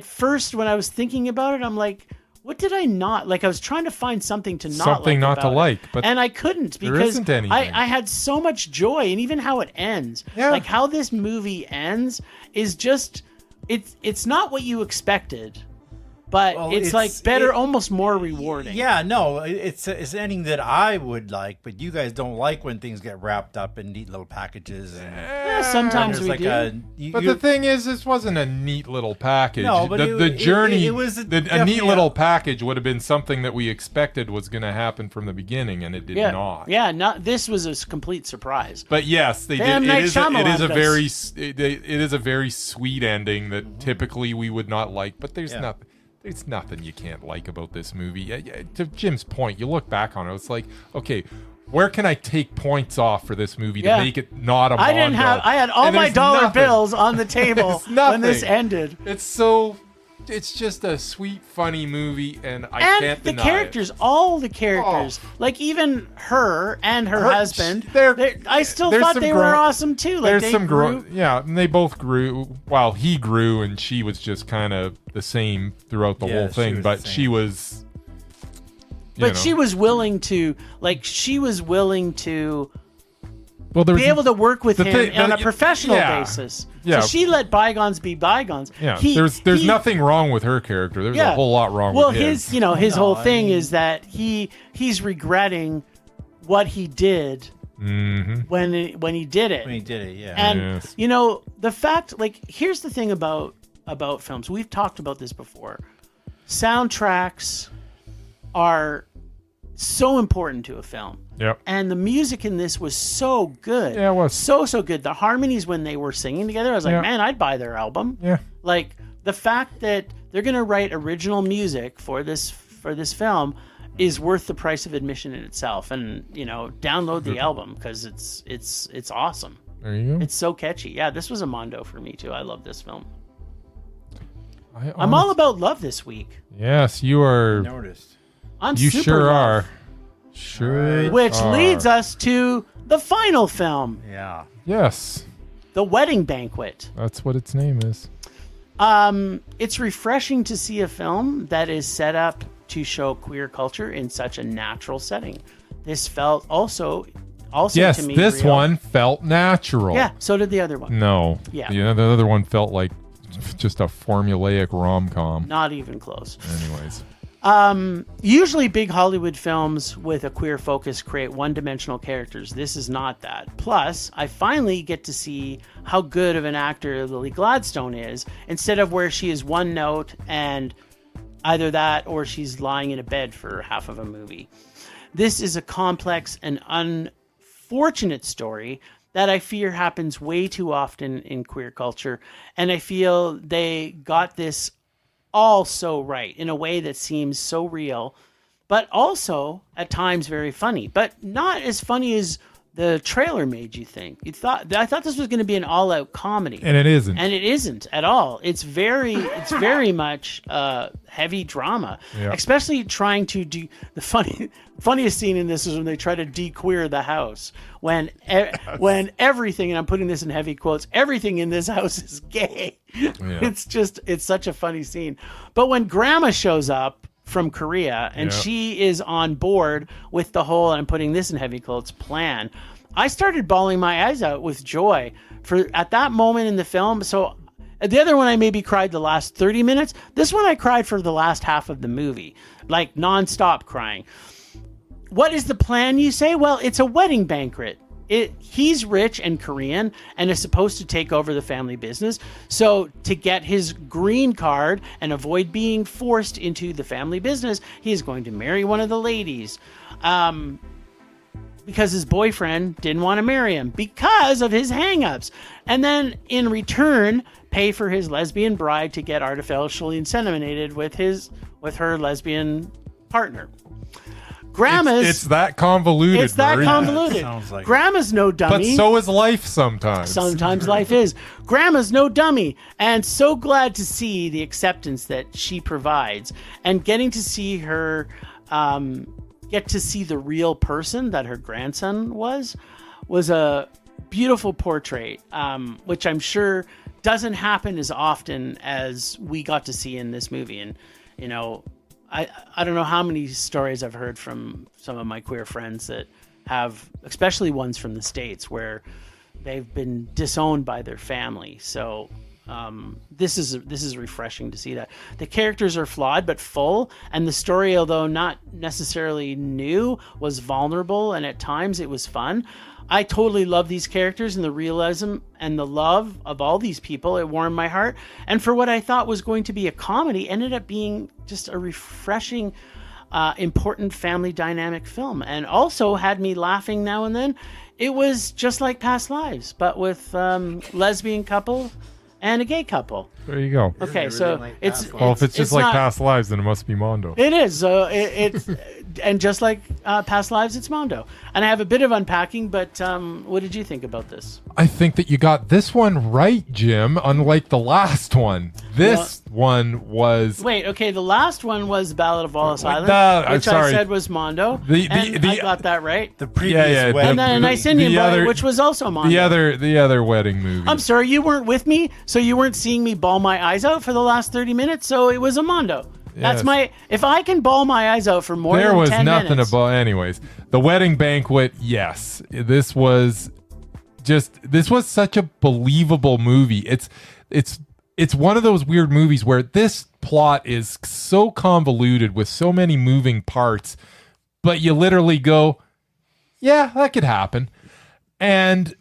first when I was thinking about it, I'm like, what did I not like? I was trying to find something to like, but I couldn't because there isn't anything. I had so much joy, and even how it ends, like how this movie ends, is just. It's not what you expected, but Well, it's like better, almost more rewarding. Yeah, no, it's an ending that I would like, but you guys don't like when things get wrapped up in neat little packages. And Yeah, sometimes we do. But the thing is, this wasn't a neat little package. No, but the journey, it was a definitely neat little package would have been something that we expected was going to happen from the beginning, and it did not. Yeah, this was a complete surprise. But yes, they Damn, did. Night It is a Shyamalan it is a very sweet ending that typically we would not like. But there's nothing. There's nothing you can't like about this movie. To Jim's point, you look back on it, it's like, okay, where can I take points off for this movie to make it not a Mondo? I had all my dollar bills on the table when this ended. It's just a sweet, funny movie, and I can't deny the characters, all the characters, like even her and her husband. I still thought they were awesome too. Like there's some growth, and they both grew. Well, he grew, and she was just kind of the same throughout the whole thing. But she was, she was willing to, be able to work with him on a professional basis. Yeah. So she let bygones be bygones. Yeah. There's nothing wrong with her character. There's a whole lot wrong with his. His whole thing is that he's regretting what he did when he did it. When he did it, yeah. And the fact, here's the thing about films. We've talked about this before. Soundtracks are so important to a film. Yep. And the music in this was so good. Yeah, it was. So good. The harmonies when they were singing together, I was like, man, I'd buy their album. Yeah. Like the fact that they're going to write original music for this film is worth the price of admission in itself. And, download the album because it's awesome. There you go. It's so catchy. Yeah, this was a Mondo for me too. I love this film. I'm all about love this week. Yes, you are. Noticed. You sure are. Sure. Which leads us to the final film. Yeah. Yes. The Wedding Banquet. That's what its name is. It's refreshing to see a film that is set up to show queer culture in such a natural setting. This felt also yes, to me this real. one felt natural. Yeah, so did the other one. No. Yeah. The other one felt like just a formulaic rom-com. Not even close. Anyways. Usually big Hollywood films with a queer focus create one-dimensional characters. This is not that. Plus, I finally get to see how good of an actor Lily Gladstone is, instead of where she is one note and either that or she's lying in a bed for half of a movie. This is a complex and unfortunate story that I fear happens way too often in queer culture, and I feel they got this all so right in a way that seems so real, but also at times very funny, but not as funny as the trailer made you think. I thought this was going to be an all-out comedy, and it isn't. And it isn't at all. It's very much heavy drama, especially trying to do the funniest scene in this is when they try to de-queer the house when everything, and I'm putting this in heavy quotes, everything in this house is gay. Yeah. It's such a funny scene. But when Grandma shows up from Korea and she is on board with the whole, and I'm putting this in heavy quotes, plan, I started bawling my eyes out with joy at that moment in the film. So the other one I maybe cried the last 30 minutes. This one I cried for the last half of the movie, like nonstop crying. What is the plan, you say? Well, it's a wedding banquet. He's rich and Korean and is supposed to take over the family business. So to get his green card and avoid being forced into the family business, he is going to marry one of the ladies. Because his boyfriend didn't want to marry him because of his hangups. And then in return, pay for his lesbian bride to get artificially inseminated with her lesbian partner. It's that convoluted. It's that convoluted. Sounds like Grandma's no dummy. But so is life sometimes. Sometimes life is. Grandma's no dummy. And so glad to see the acceptance that she provides. And getting to see her get to see the real person that her grandson was a beautiful portrait, which I'm sure doesn't happen as often as we got to see in this movie. And, I don't know how many stories I've heard from some of my queer friends that have, especially ones from the States, where they've been disowned by their family. So this is refreshing to see that. The characters are flawed but full, and the story, although not necessarily new, was vulnerable, and at times it was fun. I totally love these characters, and the realism and the love of all these people. It warmed my heart. And for what I thought was going to be a comedy, ended up being just a refreshing, important family dynamic film, and also had me laughing now and then. It was just like Past Lives, but with lesbian couple and a gay couple. There you go. Okay, so it's Well, if it's just like not, Past Lives, then it must be Mondo. It is. It's and just like Past Lives, it's Mondo. And I have a bit of unpacking, but what did you think about this? I think that you got this one right, Jim, unlike the last one. This one was... Wait, okay, the last one was Ballad of Wallace Island, which sorry. I said was Mondo. I got that right. The previous And then A Nice Indian Boy, which was also Mondo. The other wedding movie. I'm sorry, you weren't with me, so you weren't seeing me bawl my eyes out for the last 30 minutes, so it was a Mondo. That's Yes. if I can bawl my eyes out for more There than was 10 nothing minutes. about... Anyways, The Wedding Banquet, yes. This was such a believable movie. It's one of those weird movies where this plot is so convoluted with so many moving parts, but you literally go, yeah, that could happen. And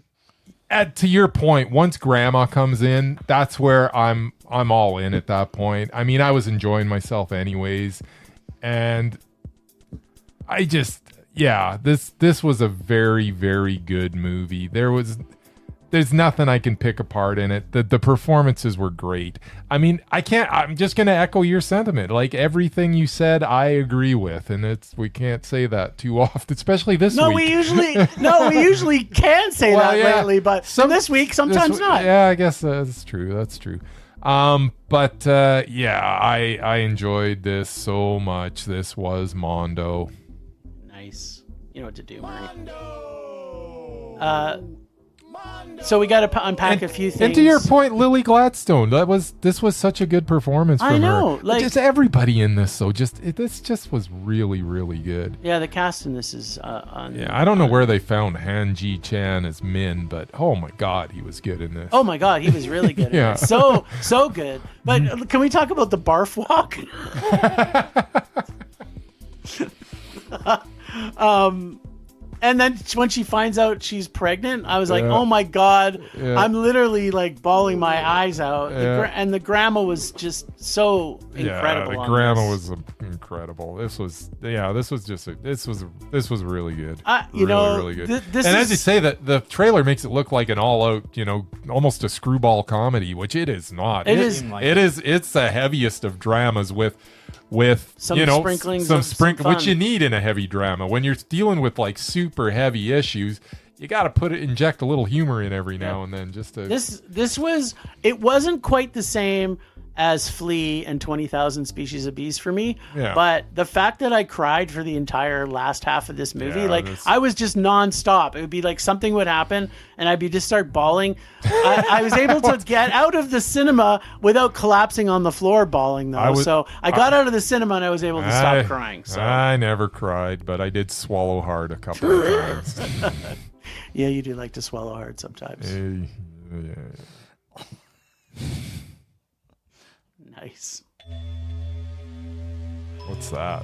to your point, once Grandma comes in, that's where I'm all in at that point. I mean, I was enjoying myself anyways, and I just, this was a very, very good movie. There's nothing I can pick apart in it. The performances were great. I mean, I'm just going to echo your sentiment. Like, everything you said, I agree with. And we can't say that too often, especially this week. We usually can say that lately, but this week, sometimes not. Yeah, I guess that's true. That's true. But I enjoyed this so much. This was Mondo. Nice. You know what to do, Murray. So we got to unpack a few things. And to your point, Lily Gladstone, this was such a good performance from her. I know, just everybody in this, this just was really, really good. Yeah, the cast in this is I don't know where they found Han Ji Chan as Min, but oh my God, he was good in this. Oh my God, he was really good. Yeah. In it. So good. But can we talk about the barf walk? And then when she finds out she's pregnant, I was like, oh my God, I'm literally like bawling my eyes out. And the grandma was just so incredible. Yeah, the grandma was incredible. This was really good. Really good. As you say, that the trailer makes it look like an all-out, almost a screwball comedy, which it is not. It's the heaviest of dramas with some sprinklings which you need in a heavy drama. When you're dealing with like super heavy issues, you got to inject a little humor in every now and then just to... It wasn't quite the same as Flea and 20,000 Species of Bees for me, but the fact that I cried for the entire last half of this movie, I was just nonstop. It would be like something would happen and I'd just start bawling. I was able to get out of the cinema without collapsing on the floor bawling though. So I got out of the cinema and I was able to stop crying. So I never cried, but I did swallow hard a couple of times. Yeah, you do like to swallow hard sometimes. Nice. What's that?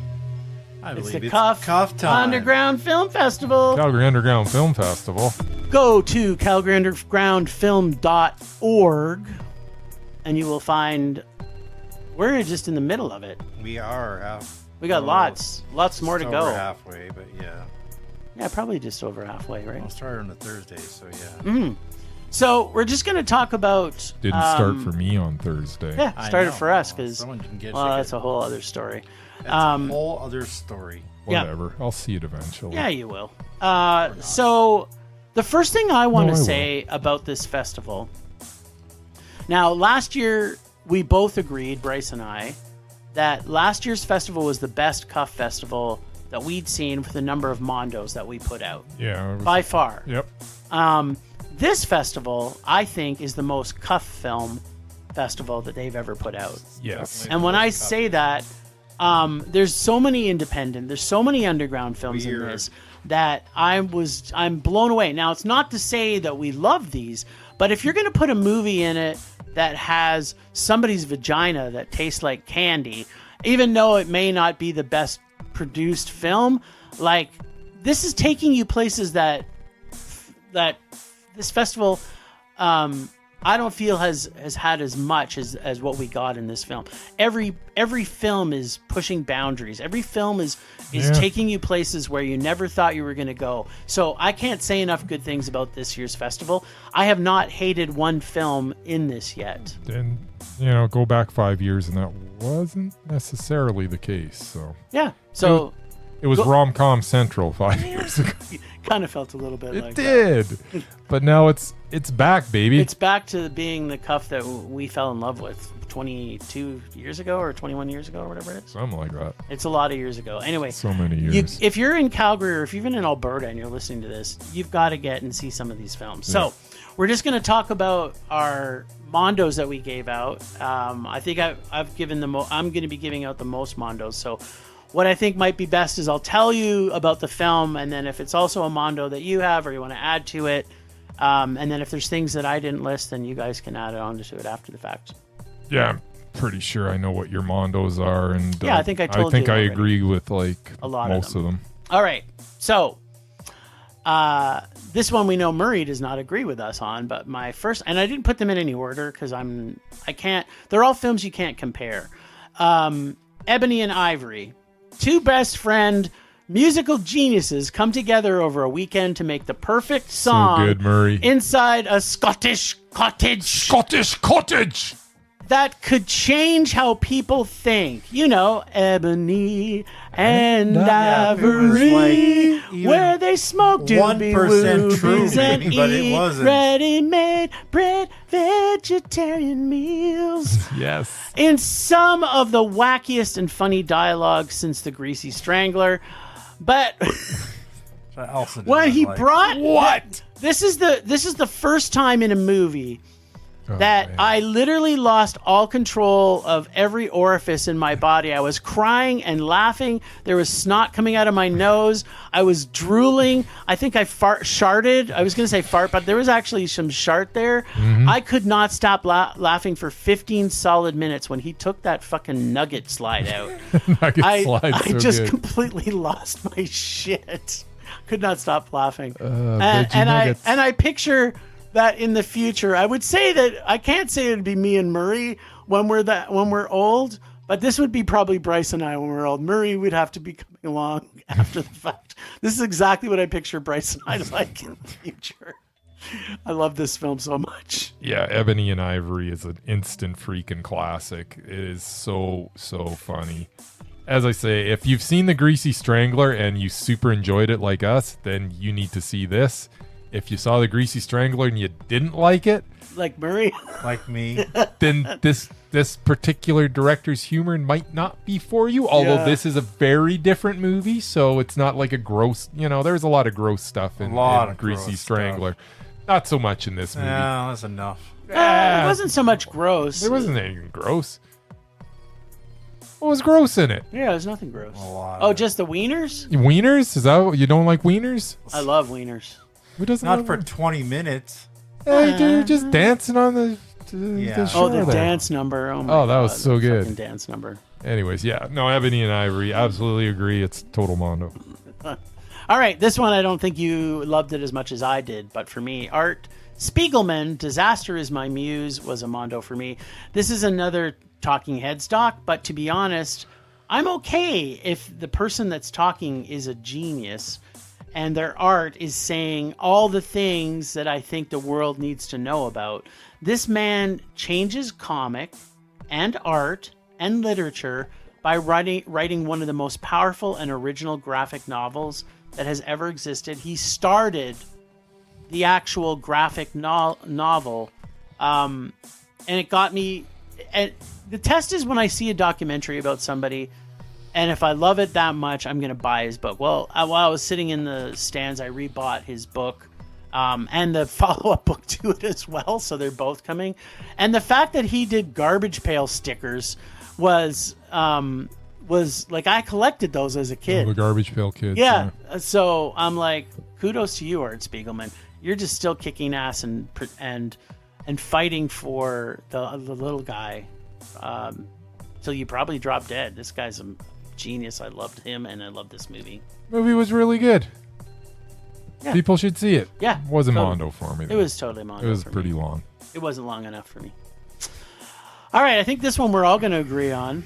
It's the Cuff Underground Film Festival. Calgary Underground Film Festival. Go to calgaryundergroundfilm.org and you will find we're just in the middle of it. We are. We got lots more to go. Halfway, but yeah. Yeah, probably just over halfway, right? I'll start on a Thursday, so yeah. Mm-hmm. So we're just going to talk about... Didn't start for me on Thursday. Yeah, started for us because... Someone can get that's a whole other story. That's a whole other story. Whatever. I'll see it eventually. Yeah, you will. So the first thing I want to say about this festival... Now, last year, we both agreed, Bryce and I, that last year's festival was the best Cuff festival that we'd seen with the number of Mondos that we put out. Yeah. By far. Yep. This festival, I think, is the most Cuff film festival that they've ever put out. Yes. And when I say that, there's so many independent, there's so many underground films in this that I'm blown away. Now, it's not to say that we love these, but if you're going to put a movie in it that has somebody's vagina that tastes like candy, even though it may not be the best produced film. Like, this is taking you places that this festival, I don't feel has had as much as what we got in this film. Every film is pushing boundaries. Every film is taking you places where you never thought you were going to go. So I can't say enough good things about this year's festival. I have not hated one film in this yet. And, go back 5 years and that wasn't necessarily the case. So yeah. So it was rom-com central 5 years ago. Kind of felt a little bit like that. It did. But now it's back, baby. It's back to being the Cuff that we fell in love with 22 years ago or 21 years ago or whatever it is. Something like that. It's a lot of years ago. Anyway. So many years. If you're in Calgary or if you're even in Alberta and you're listening to this, you've got to get and see some of these films. Yeah. So we're just going to talk about our Mondos that we gave out. I think I've given I'm going to be giving out the most Mondos. So what I think might be best is I'll tell you about the film, and then if it's also a Mondo that you have or you want to add to it, and then if there's things that I didn't list, then you guys can add it on to it after the fact. Yeah, I'm pretty sure I know what your Mondos are, and yeah, I think I told you. I think I agree with like a lot most of them. All right, so this one we know Murray does not agree with us on, but my first, and I didn't put them in any order because I can't. They're all films you can't compare. Ebony and Ivory. Two best friend musical geniuses come together over a weekend to make the perfect song. So good, Murray. Inside a Scottish cottage. Scottish cottage! That could change how people think. Ebony and Ivory, where they smoke doobie 1% true, woobies and maybe, but it eat wasn't. ready-made bread, vegetarian meals. Yes. In some of the wackiest and funny dialogue since The Greasy Strangler. But when he brought... What? This is the first time in a movie that man. I literally lost all control of every orifice in my body. I was crying and laughing. There was snot coming out of my nose. I was drooling. I think I sharted. I was going to say fart, but there was actually some shart there. Mm-hmm. I could not stop laughing for 15 solid minutes when he took that fucking nugget slide out. I just completely lost my shit. Could not stop laughing. And I picture that in the future, I would say that I can't say it'd be me and Murray when we're old, but this would be probably Bryce and I when we're old. Murray would have to be coming along after the fact. This is exactly what I picture Bryce and I like in the future. I love this film so much. Yeah, Ebony and Ivory is an instant freaking classic. It is so funny. As I say, if you've seen The Greasy Strangler and you super enjoyed it like us, then you need to see this. If you saw The Greasy Strangler and you didn't like it, like Murray, like me, then this particular director's humor might not be for you. Although this is a very different movie, so it's not like a gross. There's a lot of gross stuff in Greasy Strangler. Not so much in this movie. No, that's enough. It wasn't so much gross. There wasn't anything gross. What was gross in it? Yeah, there's nothing gross. Oh, just the wieners? Wieners? Is that you don't like wieners? I love wieners. Who doesn't? Not for 20 minutes. Hey, dude, just dancing on the shore the there. dance number. Oh, my God, that was so good. Fucking dance number. Anyways, yeah. No, Ebony and Ivory, absolutely agree. It's total Mondo. All right, this one I don't think you loved it as much as I did, but for me, Art Spiegelman, Disaster is My Muse, was a Mondo for me. This is another Talking Heads doc, but to be honest, I'm okay if the person that's talking is a genius and their art is saying all the things that I think the world needs to know about. This man changes comic and art and literature by writing one of the most powerful and original graphic novels that has ever existed. He started the actual graphic novel, and it got me... And the test is when I see a documentary about somebody, and if I love it that much, I'm going to buy his book. Well, while I was sitting in the stands, I rebought his book and the follow-up book to it as well, so they're both coming. And the fact that he did garbage pail stickers was like, I collected those as a kid. The garbage pail kids. Yeah. So I'm like, kudos to you, Art Spiegelman. You're just still kicking ass and and fighting for the little guy till you probably drop dead. This guy's a genius. I loved him, and I love this movie. Movie was really good. Yeah. People should see it. Yeah, It wasn't totally. Mondo for me, though. It was totally Mondo. It was for pretty me. long. It wasn't long enough for me. All right, I think this one we're all going to agree on,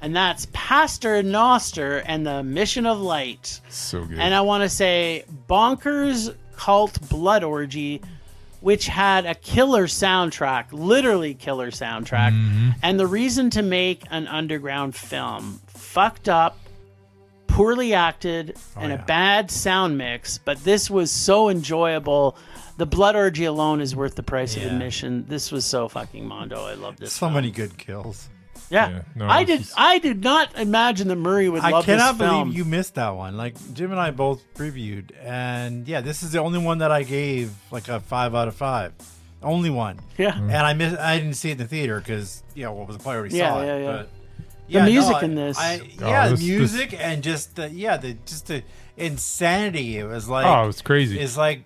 and that's Pastor Noster and the Mission of Light. So good. And I want to say bonkers cult blood orgy, which had a killer soundtrack, literally killer soundtrack. Mm-hmm. And the reason to make an underground film, fucked up, poorly acted, and a bad sound mix. But this was so enjoyable. The blood orgy alone is worth the price of admission. This was so fucking Mondo. I love this. So film. many good kills. Yeah, No, I it's did. just- I did not imagine that Murray would love this film. I cannot believe you missed that one. Like Jim and I both previewed, and yeah, this is the only one that I gave like a 5 out of 5. Only one. Yeah, And I didn't see it in the theater because I already saw it. Yeah. But The music in this. the music and just the insanity. It was like Oh, it was crazy. It's like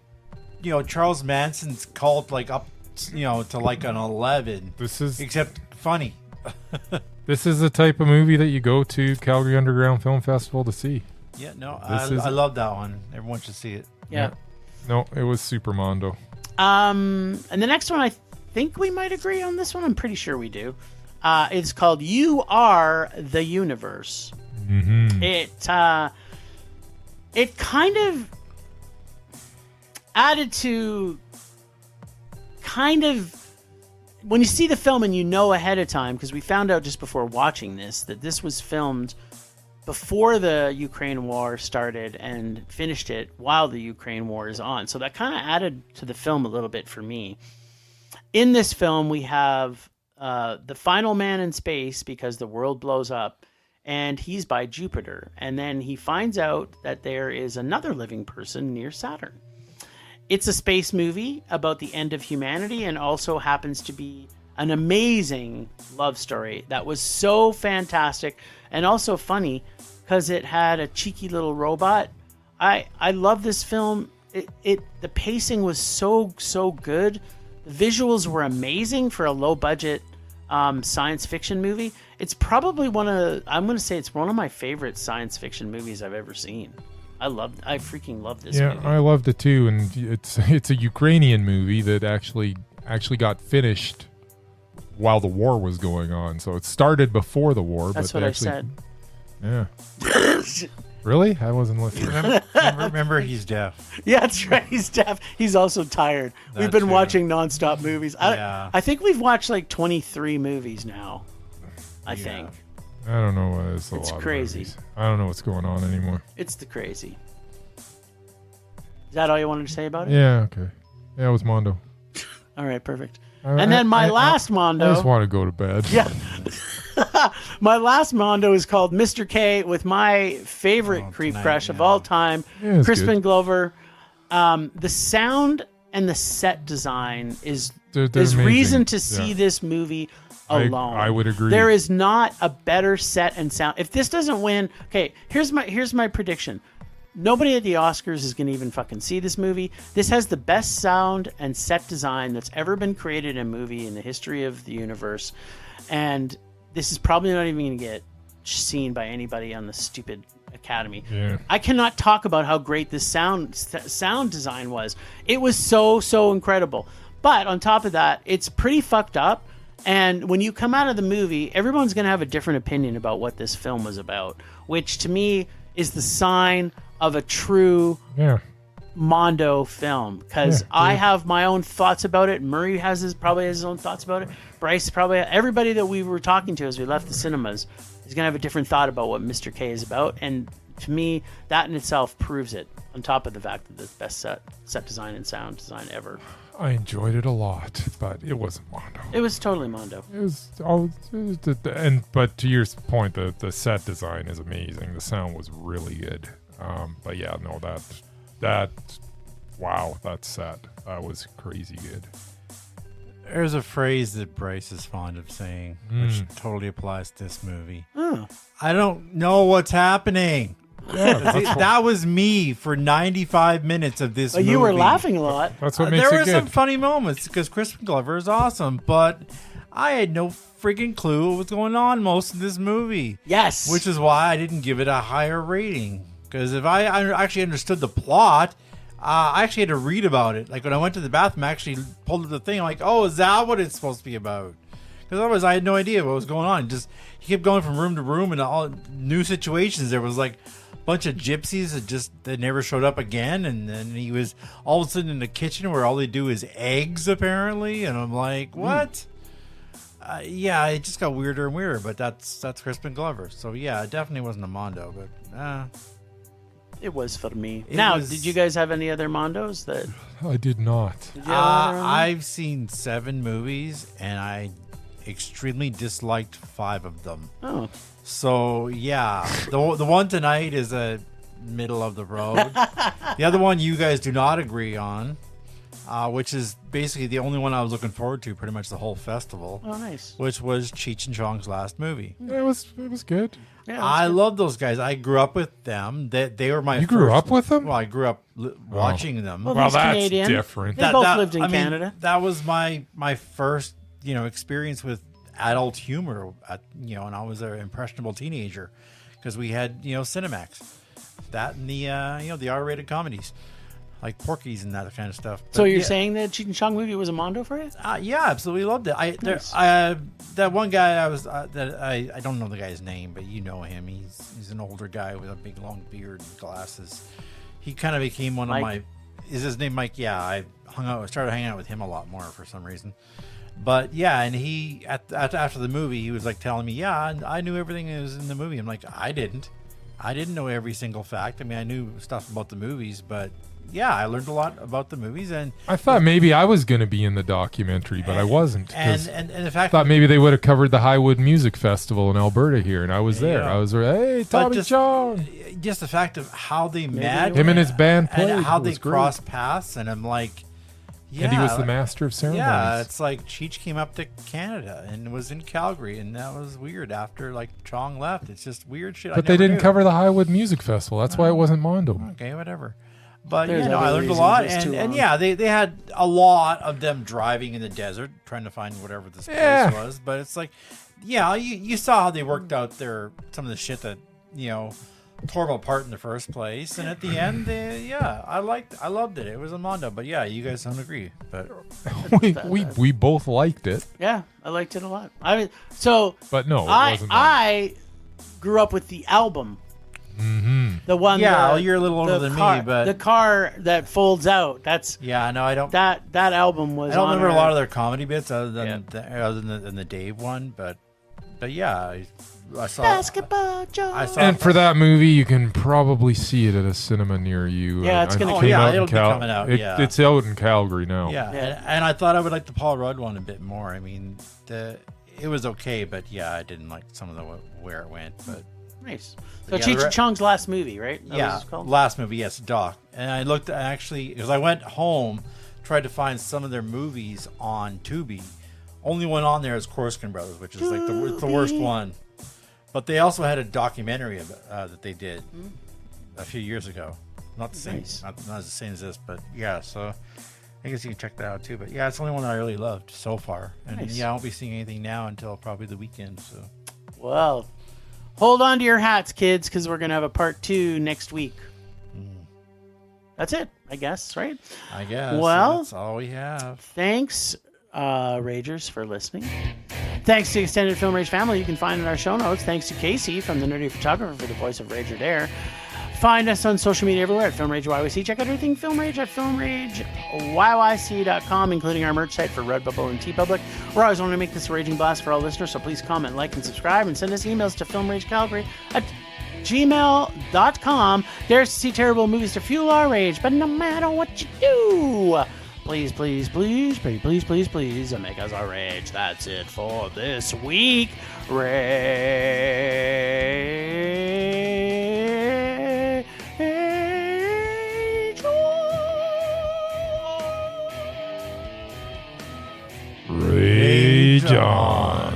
Charles Manson's cult like up to like an 11. This is Except funny. This is the type of movie that you go to Calgary Underground Film Festival to see. Yeah, no, This is- I love that one. Everyone should see it. yeah. No, it was super Mondo. And the next one, I think we might agree on this one. I'm pretty sure we do. It's called "You Are the Universe." Mm-hmm. It kind of added to when you see the film and you know ahead of time, because we found out just before watching this that this was filmed before the Ukraine war started and finished it while the Ukraine war is on. So that kind of added to the film a little bit for me. In this film, we have the final man in space because the world blows up, and he's by Jupiter. And then he finds out that there is another living person near Saturn. It's a space movie about the end of humanity and also happens to be an amazing love story that was so fantastic and also funny because it had a cheeky little robot. I love this film. The pacing was so good. The visuals were amazing for a low budget science fiction movie. It's probably I'm going to say it's one of my favorite science fiction movies I've ever seen. I freaking love this movie. I loved it too, and it's a Ukrainian movie that actually got finished while the war was going on. So it started before the war. That's but what I actually, said. Yeah. Really? I wasn't listening. Remember, he's deaf. Yeah, that's right. He's deaf. He's also tired. We've That been too. watching nonstop movies. Yeah. I think we've watched like 23 movies now. I think. I don't know. It's a It's lot crazy. Of movies. I don't know what's going on anymore. It's the crazy. Is that all you wanted to say about it? Yeah. Okay. Yeah, it was Mondo. All right, perfect. And then my last Mondo. I just want to go to bed. Yeah. My last Mondo is called Mr. K with my favorite creep tonight, crush of yeah. all time, Yeah, it's Crispin good. Glover. The sound and the set design is They're is amazing. reason to see Yeah. this movie I- alone. I would agree. There is not a better set and sound. If this doesn't win, okay, here's my prediction. Nobody at the Oscars is going to even fucking see this movie. This has the best sound and set design that's ever been created in a movie in the history of the universe. And this is probably not even going to get seen by anybody on the stupid Academy. Yeah. I cannot talk about how great this sound design was. It was so incredible. But on top of that, it's pretty fucked up. And when you come out of the movie, everyone's going to have a different opinion about what this film was about, which to me is the sign of a true Yeah. Mondo film, because Yeah, I yeah. have my own thoughts about it. Murray probably has his own thoughts about it. Bryce probably, everybody that we were talking to as we left the cinemas is going to have a different thought about what Mr. K is about. And to me, that in itself proves it, on top of the fact that it's the best set design and sound design ever. I enjoyed it a lot, but it wasn't Mondo. It was totally Mondo. It was but to your point, the set design is amazing. The sound was really good. But yeah, no, that set that was crazy good. There's a phrase that Bryce is fond of saying, which totally applies to this movie. Oh, I don't know what's happening. See, that was me for 95 minutes of this movie. You were laughing a lot. That's what makes there it were good. some funny moments because Crispin Glover is awesome, but I had no freaking clue what was going on most of this movie. Yes. Which is why I didn't give it a higher rating. Because if I actually understood the plot, I actually had to read about it. Like when I went to the bathroom, I actually pulled up the thing. I'm like, oh, is that what it's supposed to be about? Because otherwise I had no idea what was going on. Just he kept going from room to room and all new situations. There was like a bunch of gypsies that never showed up again, and then he was all of a sudden in the kitchen where all they do is eggs apparently, and I'm like, what? Yeah, it just got weirder and weirder. But that's Crispin Glover, so yeah, it definitely wasn't a Mondo, but it was for me. It Now, was- did you guys have any other Mondos that? I did not. Did you have another one? I've seen 7 movies, and I extremely disliked 5 of them. Oh, So yeah, the one tonight is a middle of the road. The other one you guys do not agree on, which is basically the only one I was looking forward to pretty much the whole festival, oh, nice. which was Cheech and Chong's last movie. It was good. Yeah, I love those guys. I grew up with them. They were my You grew first- up with them? Well, I grew up watching them. Well, Well, he's that's Canadian. different. They both lived in Canada. That was my first experience with adult humor. And I was an impressionable teenager because we had Cinemax, that and the the R-rated comedies like Porky's and that kind of stuff. So But you're yeah, saying that Cheech and Chong movie was a Mondo for you? yeah, absolutely loved it. Nice. That one guy I don't know the guy's name, but you know him. He's an older guy with a big long beard and glasses. He kind of became one Mike? of my. Is his name Mike? Yeah, I started hanging out with him a lot more for some reason. But yeah, and he after the movie, he was like telling me, yeah, I knew everything that was in the movie. I'm like, I didn't know every single fact. I mean, I knew stuff about the movies, but yeah, I learned a lot about the movies, and I thought maybe I was going to be in the documentary, but I wasn't. 'cause and the I fact thought maybe they would have covered the Highwood Music Festival in Alberta here, and I was there. Yeah. I was hey, Tommy just- Chong. just the fact of how they met, Him and his band played. and how It they was great. crossed paths, and I'm like, yeah, And he was the master of ceremonies. Yeah, it's like Cheech came up to Canada and was in Calgary, and that was weird after like Chong left. It's just weird shit. But they didn't cover the Highwood Music Festival. That's why it wasn't Mondo. Okay, whatever. But There's I other learned a reasons lot, it's too and long. yeah, they had a lot of them driving in the desert trying to find whatever this Yeah. place was. But it's like, yeah, you saw how they worked out some of the shit that tore them apart in the first place, and at the end, I loved it. It was a Mondo, but yeah, you guys don't agree. But we both liked it, Yeah, I liked it a lot. but no, it I wasn't. Mondo. I grew up with the album. Mm-hmm. The one. yeah, well, you're a little older the than car, me, but the car that folds out. That's yeah, no, I don't. that album was. I don't on remember a our- lot of their comedy bits other than Yeah. than the Dave one, but yeah, I saw. basketball Joe. I saw. And for that movie, you can probably see it at a cinema near you. Yeah, it's gonna- it Oh, came yeah, out in it'll be coming out, yeah. It's out in Calgary now. Yeah, Yeah. And I thought I would like the Paul Rudd one a bit more. I mean, it was okay, but yeah, I didn't like some of the where it went. But Nice. So Yeah, Cheech the and Chong's last movie, right? That yeah, was called? last movie, yes, Doc. And I looked actually because I went home, tried to find some of their movies on Tubi. Only one on there is Korskin Brothers, which is like the worst one. But they also had a documentary that they did a few years ago. Not the same, Nice. not as the same as this, but yeah. So I guess you can check that out too. But yeah, it's the only one that I really loved so far. And Nice. yeah, I won't be seeing anything now until probably the weekend. So Well, hold on to your hats, kids, because we're gonna have a part 2 next week. That's it, I guess, right? I guess Well- that's all we have. Thanks, Ragers, for listening. Thanks to Extended Film Rage family. You can find in our show notes. Thanks to Casey from the Nerdy Photographer for the voice of Rager Dare. Find us on social media everywhere at Film Rage YYC. Check out everything Film Rage at filmrageyyc.com, including our merch site for Redbubble and TeePublic. We're always wanting to make this a raging blast for all listeners, so please comment, like, and subscribe, and send us emails to filmragecalgary@gmail.com. Dares to see terrible movies to fuel our rage, but no matter what you do, please, please, please, please, please, please, please, make us our rage. That's it for this week. Rage on.